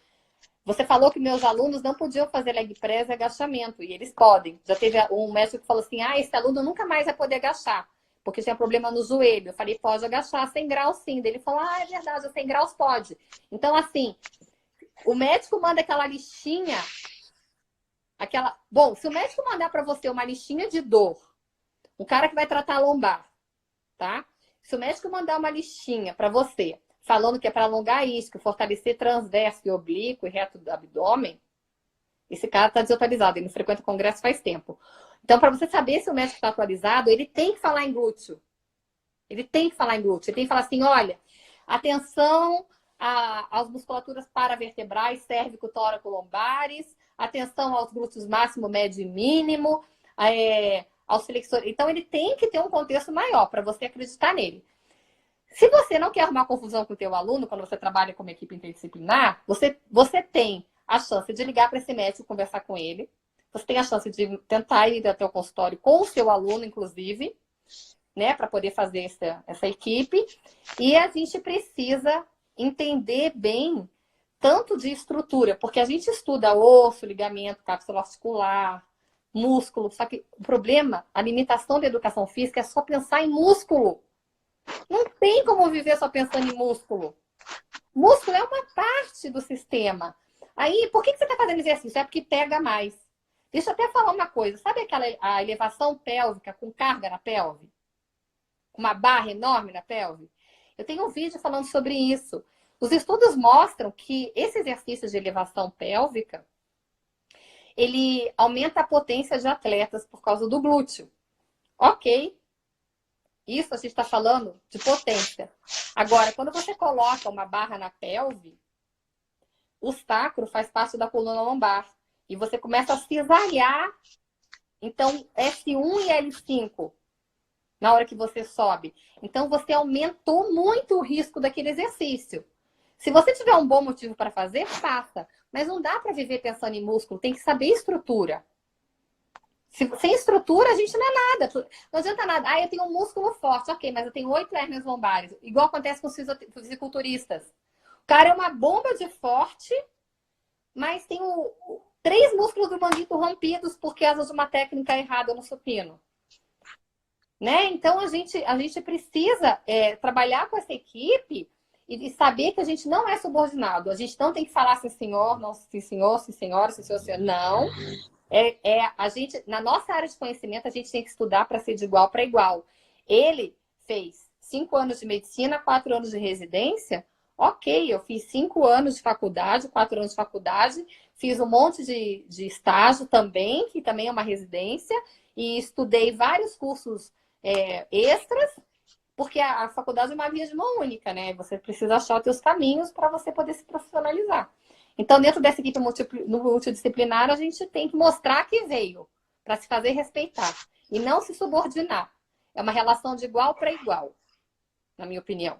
você falou que meus alunos não podiam fazer leg press e agachamento, e eles podem. Já teve um médico que falou assim, esse aluno nunca mais vai poder agachar, porque tinha problema no joelho. Eu falei, pode agachar 100 graus sim. Daí ele falou, é verdade, 100 graus pode. Então, assim, o médico manda aquela listinha, Bom, se o médico mandar para você uma listinha de dor, um cara que vai tratar a lombar, tá? Se o médico mandar uma listinha para você, falando que é para alongar isquio, fortalecer transverso e oblíquo e reto do abdômen, esse cara está desatualizado, ele não frequenta congresso faz tempo. Então, para você saber se o médico está atualizado, ele tem que falar em glúteo. Ele tem que falar em glúteo. Ele tem que falar assim, olha, atenção às musculaturas paravertebrais, cérvico-tóraco-lombares, atenção aos glúteos máximo, médio e mínimo, aos flexores. Então, ele tem que ter um contexto maior para você acreditar nele. Se você não quer arrumar confusão com o teu aluno, quando você trabalha com uma equipe interdisciplinar, você tem a chance de ligar para esse médico, conversar com ele. Você tem a chance de tentar ir até o consultório com o seu aluno, inclusive, né, para poder fazer essa equipe. E a gente precisa entender bem tanto de estrutura, porque a gente estuda osso, ligamento, cápsula articular, músculo, só que o problema, a limitação da educação física é só pensar em músculo. Não tem como viver só pensando em músculo. Músculo é uma parte do sistema. Aí, por que você está fazendo exercício? É porque pega mais. Deixa eu até falar uma coisa. Sabe a elevação pélvica com carga na pelve? Uma barra enorme na pelve? Eu tenho um vídeo falando sobre isso. Os estudos mostram que esse exercício de elevação pélvica, ele aumenta a potência de atletas por causa do glúteo. Ok. Isso a gente está falando de potência. Agora, quando você coloca uma barra na pelve, o sacro faz parte da coluna lombar. E você começa a cisalhar. Então, S1 e L5, na hora que você sobe. Então, você aumentou muito o risco daquele exercício. Se você tiver um bom motivo para fazer, faça. Mas não dá para viver pensando em músculo. Tem que saber estrutura. Sem estrutura, a gente não é nada. Não adianta nada. Eu tenho um músculo forte. Ok, mas eu tenho 8 hérnias lombares. Igual acontece com os fisiculturistas. O cara é uma bomba de forte, mas tem 3 músculos do manguito rompidos por causa de uma técnica errada no supino. Né? Então, a gente precisa trabalhar com essa equipe e saber que a gente não é subordinado. A gente não tem que falar sim, senhor, não, sim, senhor, sim, senhora, sim, senhor, senhor. Não. A gente, na nossa área de conhecimento, a gente tem que estudar para ser de igual para igual. Ele fez 5 anos de medicina, 4 anos de residência. Ok, eu fiz 5 anos de faculdade, 4 anos de faculdade, fiz um monte de estágio também, que também é uma residência, e estudei vários cursos extras, porque a faculdade é uma via de mão única, né? Você precisa achar os seus caminhos para você poder se profissionalizar. Então, dentro dessa equipe multidisciplinar, a gente tem que mostrar que veio, para se fazer respeitar, e não se subordinar. É uma relação de igual para igual, na minha opinião.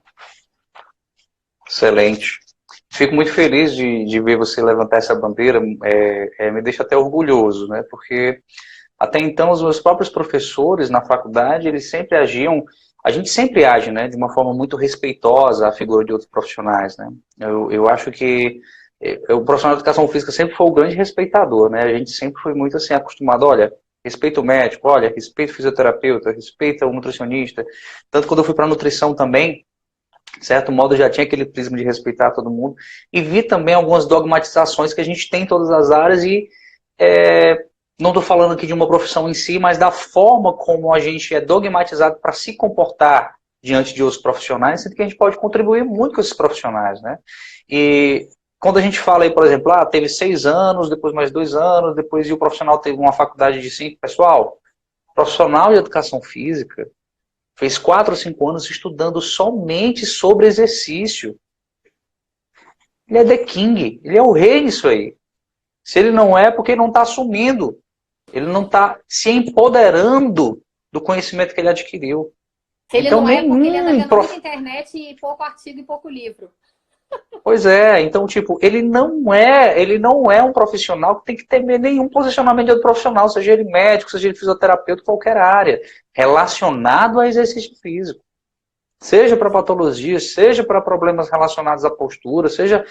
Excelente. Fico muito feliz de ver você levantar essa bandeira, me deixa até orgulhoso, né? Porque até então os meus próprios professores na faculdade, eles sempre agiam, a gente sempre age, né, de uma forma muito respeitosa à figura de outros profissionais, né? Eu acho que o profissional de educação física sempre foi o grande respeitador, né? A gente sempre foi muito assim acostumado, olha, respeita o médico, olha, respeita o fisioterapeuta, respeita o nutricionista. Tanto quando eu fui para nutrição também, de certo modo, já tinha aquele prisma de respeitar todo mundo. E vi também algumas dogmatizações que a gente tem em todas as áreas e não estou falando aqui de uma profissão em si, mas da forma como a gente é dogmatizado para se comportar diante de outros profissionais, sendo que a gente pode contribuir muito com esses profissionais, né? E quando a gente fala aí, por exemplo, teve 6 anos, depois mais 2 anos, depois o profissional teve uma faculdade de 5, pessoal, profissional de educação física fez 4 ou 5 anos estudando somente sobre exercício. Ele é the king, ele é o rei nisso aí. Se ele não é, porque ele não está assumindo. Ele não está se empoderando do conhecimento que ele adquiriu. Se ele então, não é, porque ele anda vendo muita internet e pouco artigo e pouco livro. Pois é, então, tipo, ele não é um profissional que tem que ter nenhum posicionamento de outro profissional, seja ele médico, seja ele fisioterapeuta, qualquer área, relacionado a exercício físico. Seja para patologias, seja para problemas relacionados à postura, seja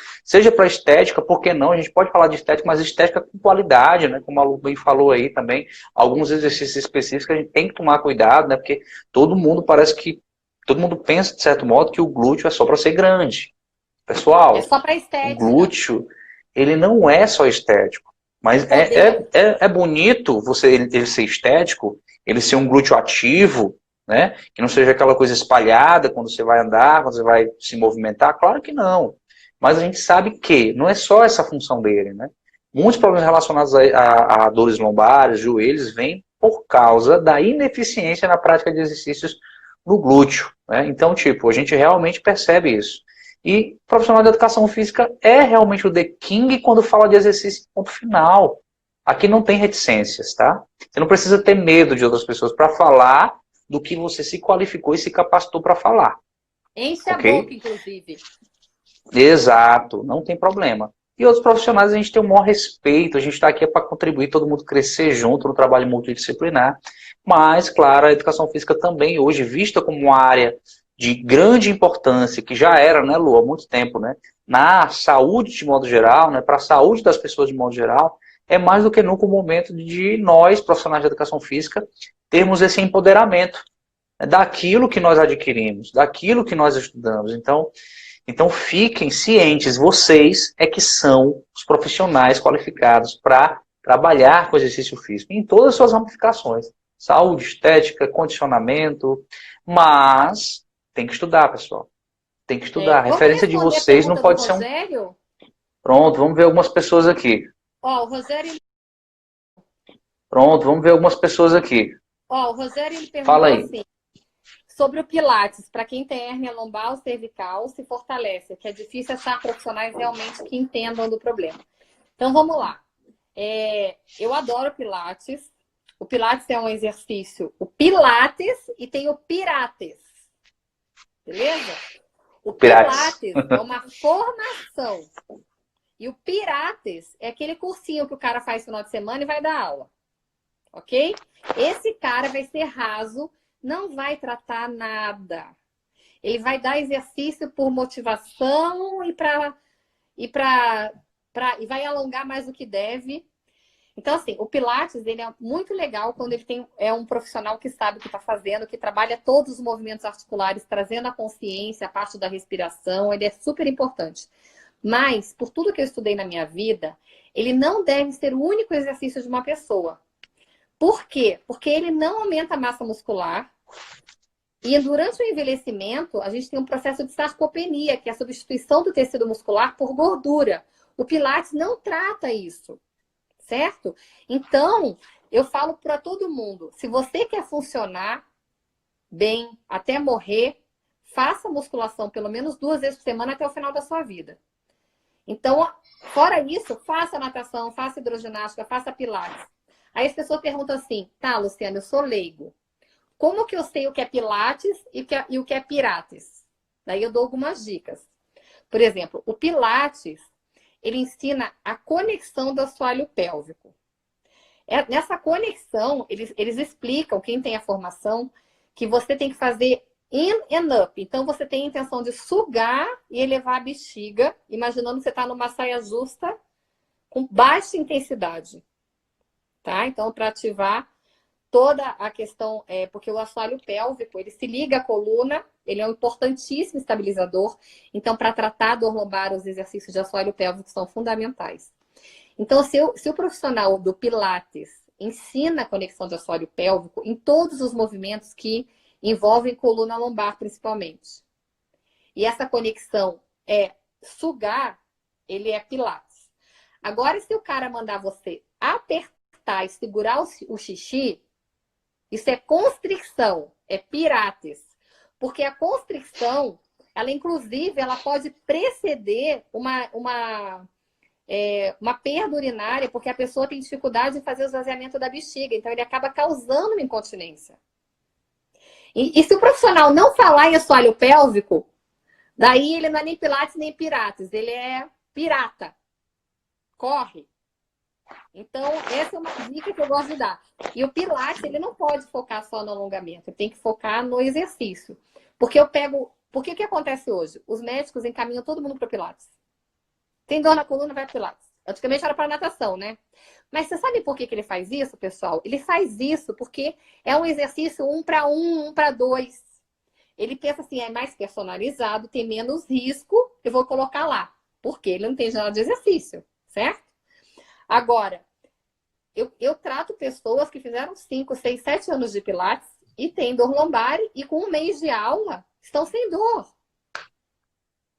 para estética, por que não? A gente pode falar de estética, mas estética com qualidade, né? Como a Lu bem falou aí também, alguns exercícios específicos a gente tem que tomar cuidado, né? Porque todo mundo pensa, de certo modo, que o glúteo é só para ser grande. Pessoal, é só para estética. O glúteo, ele não é só estético, mas é bonito ele ser estético, ele ser um glúteo ativo, né? Que não seja aquela coisa espalhada quando você vai andar, quando você vai se movimentar, claro que não. Mas a gente sabe que não é só essa função dele, né? Muitos problemas relacionados a dores lombares, joelhos, vêm por causa da ineficiência na prática de exercícios no glúteo, né? Então, tipo, a gente realmente percebe isso. E profissional de educação física é realmente o the king quando fala de exercício, ponto final. Aqui não tem reticências, tá? Você não precisa ter medo de outras pessoas para falar do que você se qualificou e se capacitou para falar. Enche a boca, inclusive. Exato, não tem problema. E outros profissionais a gente tem o maior respeito, a gente está aqui para contribuir, todo mundo crescer junto no trabalho multidisciplinar. Mas, claro, a educação física também hoje vista como uma área de grande importância, que já era, né, Lu, há muito tempo, né, na saúde de modo geral, né, para a saúde das pessoas de modo geral, é mais do que nunca o momento de nós, profissionais de educação física, termos esse empoderamento, né, daquilo que nós adquirimos, daquilo que nós estudamos. Então fiquem cientes, vocês é que são os profissionais qualificados para trabalhar com exercício físico, em todas as suas ramificações, saúde, estética, condicionamento, mas tem que estudar, pessoal. Tem que estudar. A referência de vocês não pode ser um... Pronto, vamos ver algumas pessoas aqui. Ó, o Rogério... Pronto, vamos ver algumas pessoas aqui. Ó, o Rogério ele perguntou Fala aí. Assim, sobre o Pilates, para quem tem hérnia lombar ou cervical, se fortalece, que é difícil achar profissionais realmente que entendam do problema. Então, vamos lá. Eu adoro Pilates. O Pilates é um exercício. O Pilates e tem o Pirates. Beleza? O Pilates é uma formação. E o Pirates é aquele cursinho que o cara faz no final de semana e vai dar aula. Ok? Esse cara vai ser raso, não vai tratar nada. Ele vai dar exercício por motivação e vai alongar mais do que deve. Então, assim, o Pilates, ele é muito legal quando ele é um profissional que sabe o que está fazendo, que trabalha todos os movimentos articulares, trazendo a consciência, a parte da respiração, ele é super importante. Mas, por tudo que eu estudei na minha vida, ele não deve ser o único exercício de uma pessoa. Por quê? Porque ele não aumenta a massa muscular. E durante o envelhecimento, a gente tem um processo de sarcopenia, que é a substituição do tecido muscular por gordura. O Pilates não trata isso, certo? Então, eu falo para todo mundo, se você quer funcionar bem até morrer, faça musculação pelo menos 2 vezes por semana até o final da sua vida. Então, fora isso, faça natação, faça hidroginástica, faça pilates. Aí as pessoas perguntam assim, tá, Luciana, eu sou leigo. Como que eu sei o que é pilates e o que é pirates? Daí eu dou algumas dicas. Por exemplo, o pilates, ele ensina a conexão do assoalho pélvico. Nessa conexão, eles explicam, quem tem a formação, que você tem que fazer in and up. Então, você tem a intenção de sugar e elevar a bexiga, imaginando que você está numa saia justa com baixa intensidade. Tá? Então, para ativar toda a questão, porque o assoalho pélvico, ele se liga à coluna, ele é um importantíssimo estabilizador. Então, para tratar a dor lombar, os exercícios de assoalho pélvico são fundamentais. Então, se o profissional do Pilates ensina a conexão de assoalho pélvico em todos os movimentos que envolvem coluna lombar, principalmente, e essa conexão é sugar, ele é Pilates. Agora, se o cara mandar você apertar e segurar o xixi, isso é constricção, é Pilates. Porque a constricção, ela inclusive, ela pode preceder uma perda urinária, porque a pessoa tem dificuldade em fazer o esvaziamento da bexiga, então ele acaba causando uma incontinência. E se o profissional não falar em assoalho pélvico, daí ele não é nem Pilates nem Pirates, ele é pirata. Corre. Então, essa é uma dica que eu gosto de dar. E o Pilates, ele não pode focar só no alongamento, ele tem que focar no exercício. Porque porque o que acontece hoje? Os médicos encaminham todo mundo para o Pilates. Tem dor na coluna, vai para Pilates. Antigamente era para natação, né? Mas você sabe por que ele faz isso, pessoal? Ele faz isso porque é um exercício 1 para 1, 1 para 2. Ele pensa assim, é mais personalizado, tem menos risco, eu vou colocar lá. Porque ele não tem nada de exercício, certo? Agora, eu trato pessoas que fizeram 5, 6, 7 anos de Pilates e têm dor lombar e com 1 mês de aula estão sem dor.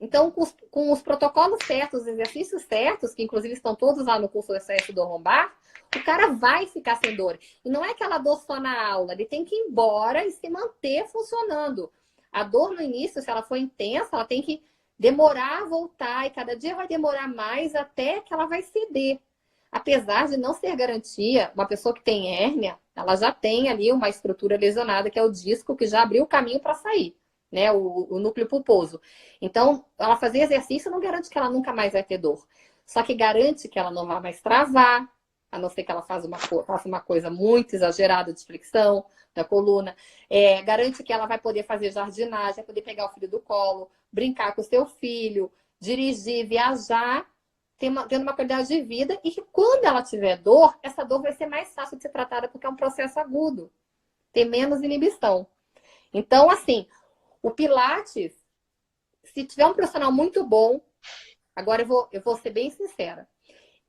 Então, com os protocolos certos, os exercícios certos, que inclusive estão todos lá no curso do SOS Dor Lombar, o cara vai ficar sem dor. E não é aquela dor só na aula, ele tem que ir embora e se manter funcionando. A dor no início, se ela for intensa, ela tem que demorar a voltar e cada dia vai demorar mais até que ela vai ceder. Apesar de não ser garantia, uma pessoa que tem hérnia, ela já tem ali uma estrutura lesionada, que é o disco, que já abriu o caminho para sair. Né, o núcleo pulposo. Então, ela fazer exercício não garante que ela nunca mais vai ter dor. Só que garante que ela não vai mais travar, a não ser que ela faça uma coisa muito exagerada de flexão da coluna. Garante que ela vai poder fazer jardinagem, vai poder pegar o filho do colo, brincar com o seu filho, dirigir, viajar, tendo uma qualidade de vida. E que quando ela tiver dor, essa dor vai ser mais fácil de ser tratada porque é um processo agudo. Tem menos inibição. Então, assim, o Pilates, se tiver um profissional muito bom, agora eu vou ser bem sincera.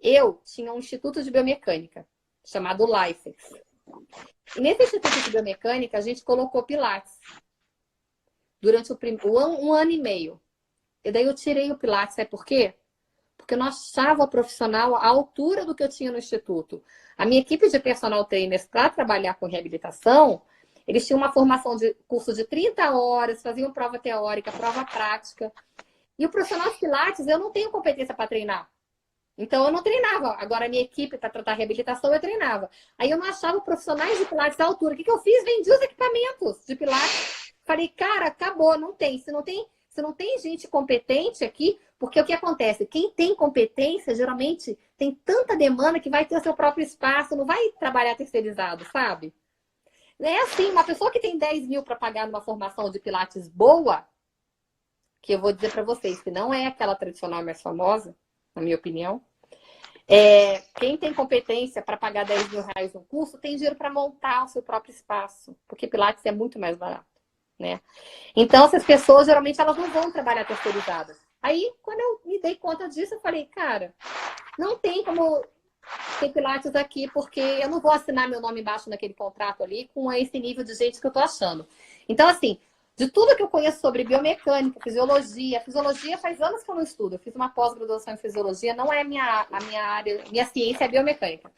Eu tinha um instituto de biomecânica, chamado LIFEX. E nesse instituto de biomecânica, a gente colocou Pilates durante um ano e meio. E daí eu tirei o Pilates, sabe por quê? Porque eu não achava o profissional à altura do que eu tinha no instituto. A minha equipe de personal trainers para trabalhar com reabilitação, eles tinham uma formação de curso de 30 horas, faziam prova teórica, prova prática. E o profissional de Pilates, eu não tenho competência para treinar. Então, eu não treinava. Agora, a minha equipe, para tratar reabilitação, eu treinava. Aí, eu não achava profissionais de Pilates à altura. O que eu fiz? Vendi os equipamentos de Pilates. Falei, cara, acabou, não tem. Se não tem gente competente aqui, porque o que acontece? Quem tem competência, geralmente, tem tanta demanda que vai ter o seu próprio espaço, não vai trabalhar terceirizado, sabe? É assim, uma pessoa que tem 10 mil para pagar numa formação de Pilates boa, que eu vou dizer para vocês que não é aquela tradicional mais famosa, na minha opinião, quem tem competência para pagar 10 mil reais no curso tem dinheiro para montar o seu próprio espaço, porque Pilates é muito mais barato, né? Então, essas pessoas, geralmente, elas não vão trabalhar terceirizadas. Aí, quando eu me dei conta disso, eu falei, cara, não tem como ter Pilates aqui, porque eu não vou assinar meu nome embaixo naquele contrato ali com esse nível de gente que eu tô achando. Então, assim, De tudo que eu conheço sobre biomecânica, fisiologia. Fisiologia faz anos que eu não estudo. Eu fiz uma pós-graduação em fisiologia, não é a minha área, minha ciência é biomecânica.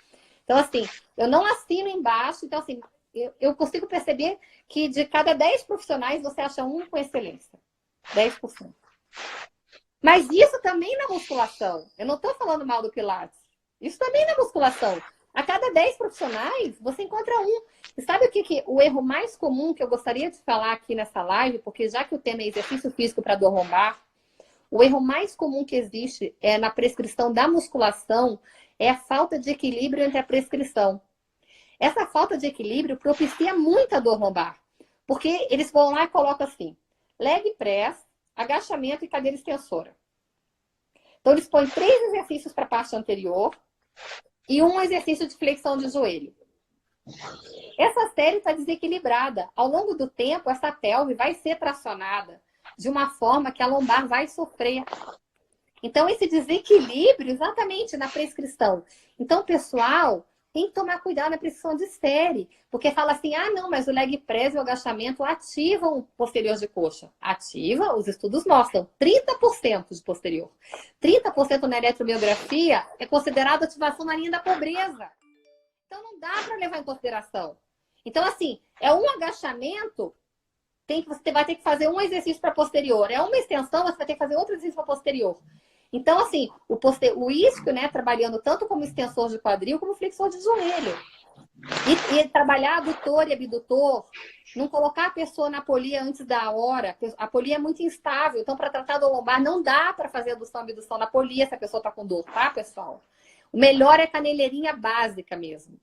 Então, assim, eu não assino embaixo. Então, assim, eu consigo perceber que de cada 10 profissionais, você acha um com excelência. 10%. Mas isso também na musculação. Eu não estou falando mal do Pilates. Isso também na musculação. A cada 10 profissionais, você encontra um. E sabe o erro mais comum que eu gostaria de falar aqui nessa live, porque já que o tema é exercício físico para dor lombar, o erro mais comum que existe é na prescrição da musculação é a falta de equilíbrio entre a prescrição. Essa falta de equilíbrio propicia muita dor lombar. Porque eles vão lá e colocam assim, leg press, agachamento e cadeira extensora. Então, eles põem 3 exercícios para a parte anterior e um exercício de flexão de joelho. Essa série está desequilibrada. Ao longo do tempo, essa pelve vai ser tracionada de uma forma que a lombar vai sofrer. Então, esse desequilíbrio exatamente na prescrição. Então, pessoal, tem que tomar cuidado na prescrição de série. Porque fala assim, ah, não, mas o leg press e o agachamento ativam o posterior de coxa. Ativa, os estudos mostram, 30% de posterior. 30% na eletromiografia é considerado ativação na linha da pobreza. Então, não dá para levar em consideração. Então, assim, é um agachamento, você vai ter que fazer um exercício para posterior. É uma extensão, você vai ter que fazer outro exercício para posterior. Então, assim, o isquio, né, trabalhando tanto como extensor de quadril, como flexor de joelho. E trabalhar adutor e abdutor, não colocar a pessoa na polia antes da hora. A polia é muito instável, então, para tratar do lombar, não dá para fazer adução e abdução na polia se a pessoa está com dor, tá, pessoal? O melhor é caneleirinha básica mesmo.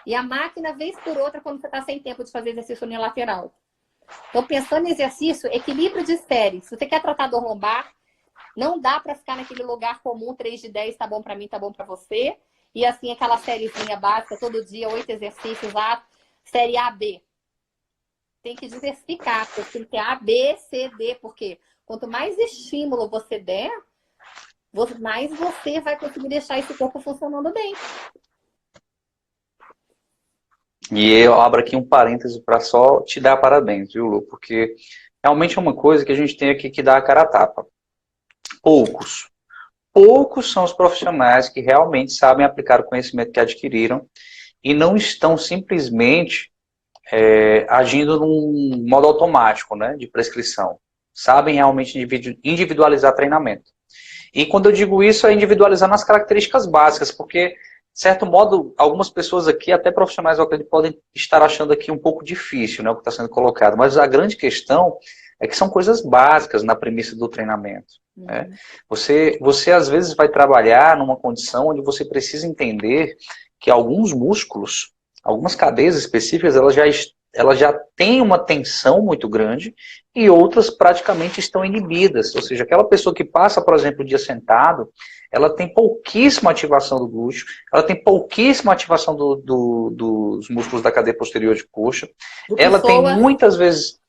E a máquina, vez por outra, quando você está sem tempo de fazer exercício unilateral. Então, pensando em exercício, equilíbrio de série. Se você quer tratar dor lombar, não dá para ficar naquele lugar comum, 3 de 10, tá bom para mim, tá bom para você. E assim, aquela sériezinha básica, todo dia, 8 exercícios lá, série A, B. Tem que diversificar, porque tem que ter A, B, C, D, porque quanto mais estímulo você der, mais você vai conseguir deixar esse corpo funcionando bem. E eu abro aqui um parêntese para só te dar parabéns, viu, Lu? Porque realmente é uma coisa que a gente tem aqui que dar a cara a tapa. Poucos são os profissionais que realmente sabem aplicar o conhecimento que adquiriram e não estão simplesmente agindo num modo automático, né, de prescrição. Sabem realmente individualizar treinamento. E quando eu digo isso, é individualizar nas características básicas, porque, de certo modo, algumas pessoas aqui, até profissionais, eu acredito, podem estar achando aqui um pouco difícil, né, o que está sendo colocado. Mas a grande questão é que são coisas básicas na premissa do treinamento. Né? Você, às vezes, vai trabalhar numa condição onde você precisa entender que alguns músculos, algumas cadeias específicas, elas já têm uma tensão muito grande e outras praticamente estão inibidas. Ou seja, aquela pessoa que passa, por exemplo, o dia sentado, ela tem pouquíssima ativação do glúteo, ela tem pouquíssima ativação dos músculos da cadeia posterior de coxa, ela tem muitas vezes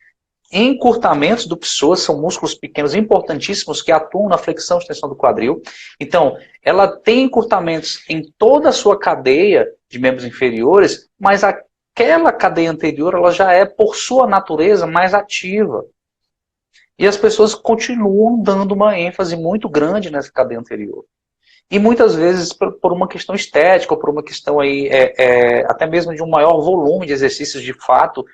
encurtamentos do psoas, são músculos pequenos importantíssimos que atuam na flexão e extensão do quadril. Então, ela tem encurtamentos em toda a sua cadeia de membros inferiores, mas aquela cadeia anterior ela já é, por sua natureza, mais ativa. E as pessoas continuam dando uma ênfase muito grande nessa cadeia anterior. E muitas vezes por uma questão estética, ou por uma questão aí, até mesmo de um maior volume de exercícios de fato,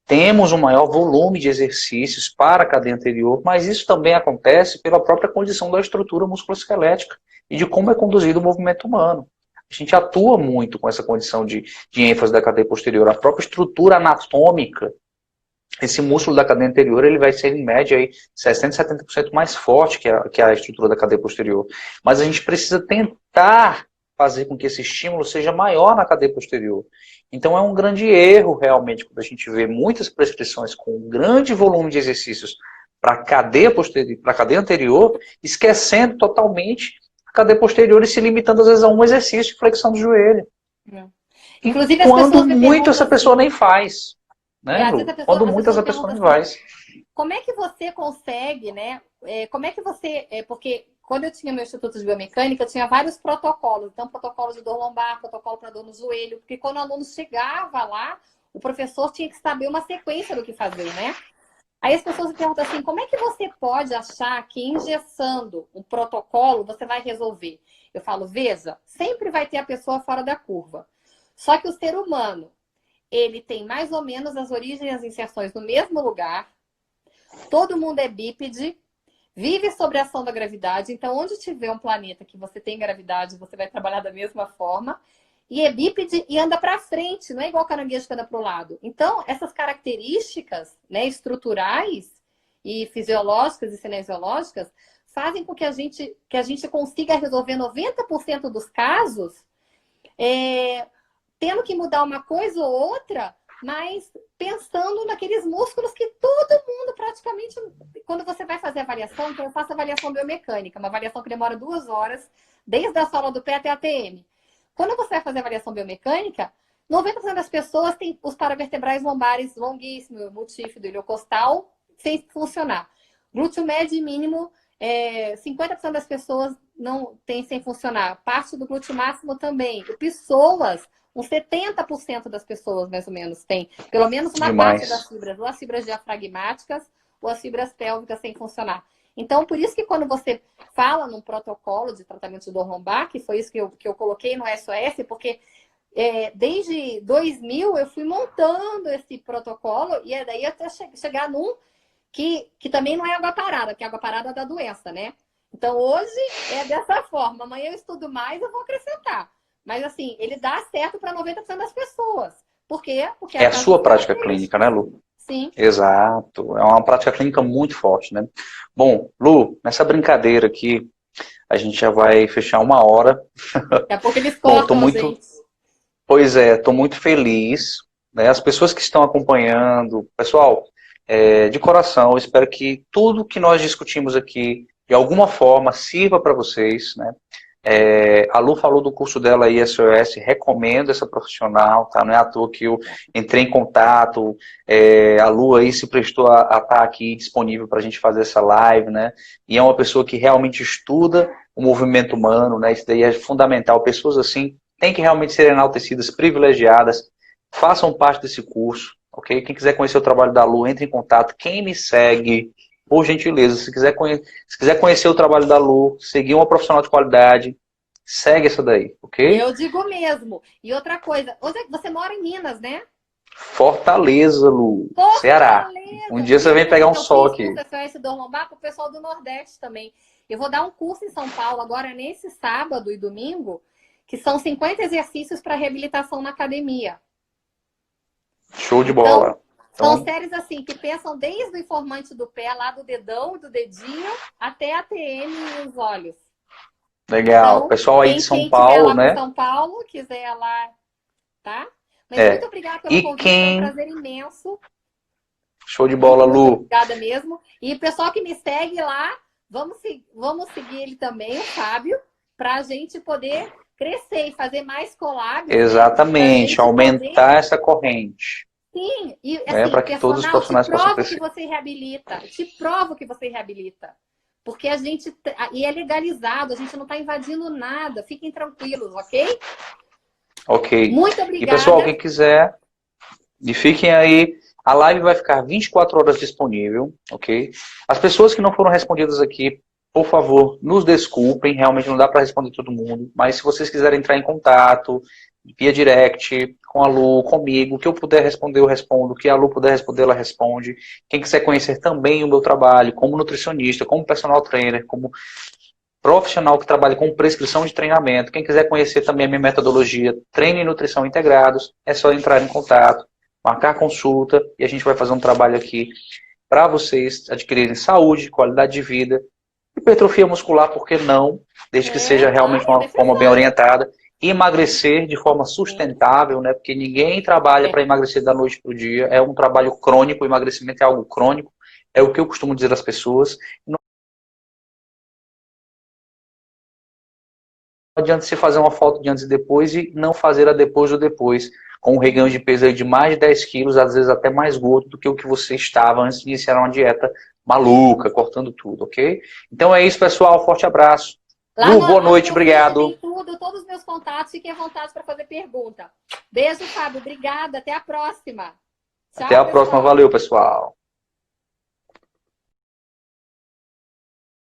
temos um maior volume de exercícios para a cadeia anterior, mas isso também acontece pela própria condição da estrutura musculoesquelética e de como é conduzido o movimento humano. A gente atua muito com essa condição de ênfase da cadeia posterior. A própria estrutura anatômica, esse músculo da cadeia anterior, ele vai ser em média aí 60%, 70% mais forte que a estrutura da cadeia posterior. Mas a gente precisa tentar fazer com que esse estímulo seja maior na cadeia posterior. Então é um grande erro, realmente, quando a gente vê muitas prescrições com um grande volume de exercícios para a cadeia posterior, para a cadeia anterior, esquecendo totalmente a cadeia posterior e se limitando, às vezes, a um exercício de flexão do joelho. Inclusive, quando muito essa pessoa nem faz. Né, Lu? Quando muito essa pessoa nem faz. Como é que você consegue, né? Como é que você... porque quando eu tinha meu Instituto de Biomecânica, eu tinha vários protocolos. Então, protocolo de dor lombar, protocolo para dor no joelho. Porque quando o aluno chegava lá, o professor tinha que saber uma sequência do que fazer, né? Aí as pessoas me perguntam assim, como é que você pode achar que engessando um protocolo você vai resolver? Eu falo, veja, sempre vai ter a pessoa fora da curva. Só que o ser humano, ele tem mais ou menos as origens e as inserções no mesmo lugar. Todo mundo é bípede, vive sob a ação da gravidade. Então, onde tiver um planeta que você tem gravidade, você vai trabalhar da mesma forma. E é bípede e anda para frente, não é igual caranguejo que anda para o lado. Então, essas características, né, estruturais e fisiológicas e cinesiológicas fazem com que a gente consiga resolver 90% dos casos, tendo que mudar uma coisa ou outra, mas pensando naqueles músculos que todo mundo praticamente... Quando você vai fazer avaliação, então eu faço avaliação biomecânica, uma avaliação que demora 2 horas, desde a sola do pé até a TM. Quando você vai fazer avaliação biomecânica, 90% das pessoas têm os paravertebrais lombares longuíssimos, multífido, iliocostal, sem funcionar. Glúteo médio e mínimo, 50% das pessoas não tem sem funcionar. Parte do glúteo máximo também. O psoas, uns 70% das pessoas, mais ou menos, tem pelo menos uma parte das fibras, ou as fibras diafragmáticas, ou as fibras pélvicas sem funcionar. Então, por isso que quando você fala num protocolo de tratamento de dor lombar, que foi isso que eu coloquei no SOS, porque desde 2000 eu fui montando esse protocolo, e daí até chegar num que também não é água parada, que é água parada da doença, né? Então, hoje é dessa forma. Amanhã eu estudo mais, eu vou acrescentar. Mas, assim, ele dá certo para 90% das pessoas. Por quê? Porque é a sua prática clínica, né, Lu? Sim. Exato. É uma prática clínica muito forte, né? Bom, Lu, nessa brincadeira aqui, a gente já vai fechar 1 hora. Daqui a pouco eles cortam a gente. Pois é, estou muito feliz. Né? As pessoas que estão acompanhando, pessoal, de coração, eu espero que tudo que nós discutimos aqui, de alguma forma, sirva para vocês, né? A Lu falou do curso dela aí, SOS, recomendo essa profissional, tá? Não é à toa que eu entrei em contato, a Lu aí se prestou a estar aqui disponível para a gente fazer essa live, né? E é uma pessoa que realmente estuda o movimento humano, né? Isso daí é fundamental. Pessoas assim têm que realmente ser enaltecidas, privilegiadas, façam parte desse curso, ok? Quem quiser conhecer o trabalho da Lu, entre em contato. Quem me segue, por gentileza, se quiser conhecer o trabalho da Lu, seguir uma profissional de qualidade, segue essa daí, ok? Eu digo mesmo. E outra coisa, você mora em Minas, né? Fortaleza, Lu. Fortaleza. Ceará. Um dia você vem pegar um sol aqui. Eu fiz curso Dor Lombar para o pessoal do Nordeste também. Eu vou dar um curso em São Paulo agora nesse sábado e domingo, que são 50 exercícios para reabilitação na academia. Show de bola. São séries assim, que pensam desde o informante do pé, lá do dedão e do dedinho, até a TM e os olhos. Legal. Então, pessoal aí de São Paulo, quiser lá né? São Paulo, quiser lá, tá? Mas muito obrigada pelo convite, foi um prazer imenso. Show de bola, Lu. Obrigada mesmo. E o pessoal que me segue lá, vamos seguir ele também, o Fábio, para a gente poder crescer e fazer mais collabs. Exatamente, né? Aumentar essa corrente. Sim, e assim, para que todos os profissionais possam crescer. Que você reabilita, te provo que você reabilita. Porque a gente, e é legalizado, a gente não está invadindo nada, fiquem tranquilos, ok? Ok. Muito obrigada. E pessoal, quem quiser, e fiquem aí, a live vai ficar 24 horas disponível, ok? As pessoas que não foram respondidas aqui, por favor, nos desculpem, realmente não dá para responder todo mundo, mas se vocês quiserem entrar em contato, via direct, com a Lu, comigo, o que eu puder responder, eu respondo, o que a Lu puder responder, ela responde. Quem quiser conhecer também o meu trabalho, como nutricionista, como personal trainer, como profissional que trabalha com prescrição de treinamento, quem quiser conhecer também a minha metodologia, treino e nutrição integrados, é só entrar em contato, marcar consulta, e a gente vai fazer um trabalho aqui para vocês adquirirem saúde, qualidade de vida, hipertrofia muscular, por que não? Desde que seja realmente uma forma bem orientada. Emagrecer de forma sustentável, né? Porque ninguém trabalha para emagrecer da noite para o dia. É um trabalho crônico, o emagrecimento é algo crônico. É o que eu costumo dizer às pessoas. Não adianta você fazer uma foto de antes e depois e não fazer a depois ou depois. Com um reganho de peso aí de mais de 10 quilos, às vezes até mais gordo do que o que você estava antes de iniciar uma dieta maluca, cortando tudo, ok? Então é isso, pessoal. Forte abraço. Lu, boa noite, obrigado. Tem tudo, todos os meus contatos, fiquem à vontade para fazer pergunta. Beijo, Fábio. Obrigada. Até a próxima. Tchau, até a próxima. Valeu, pessoal.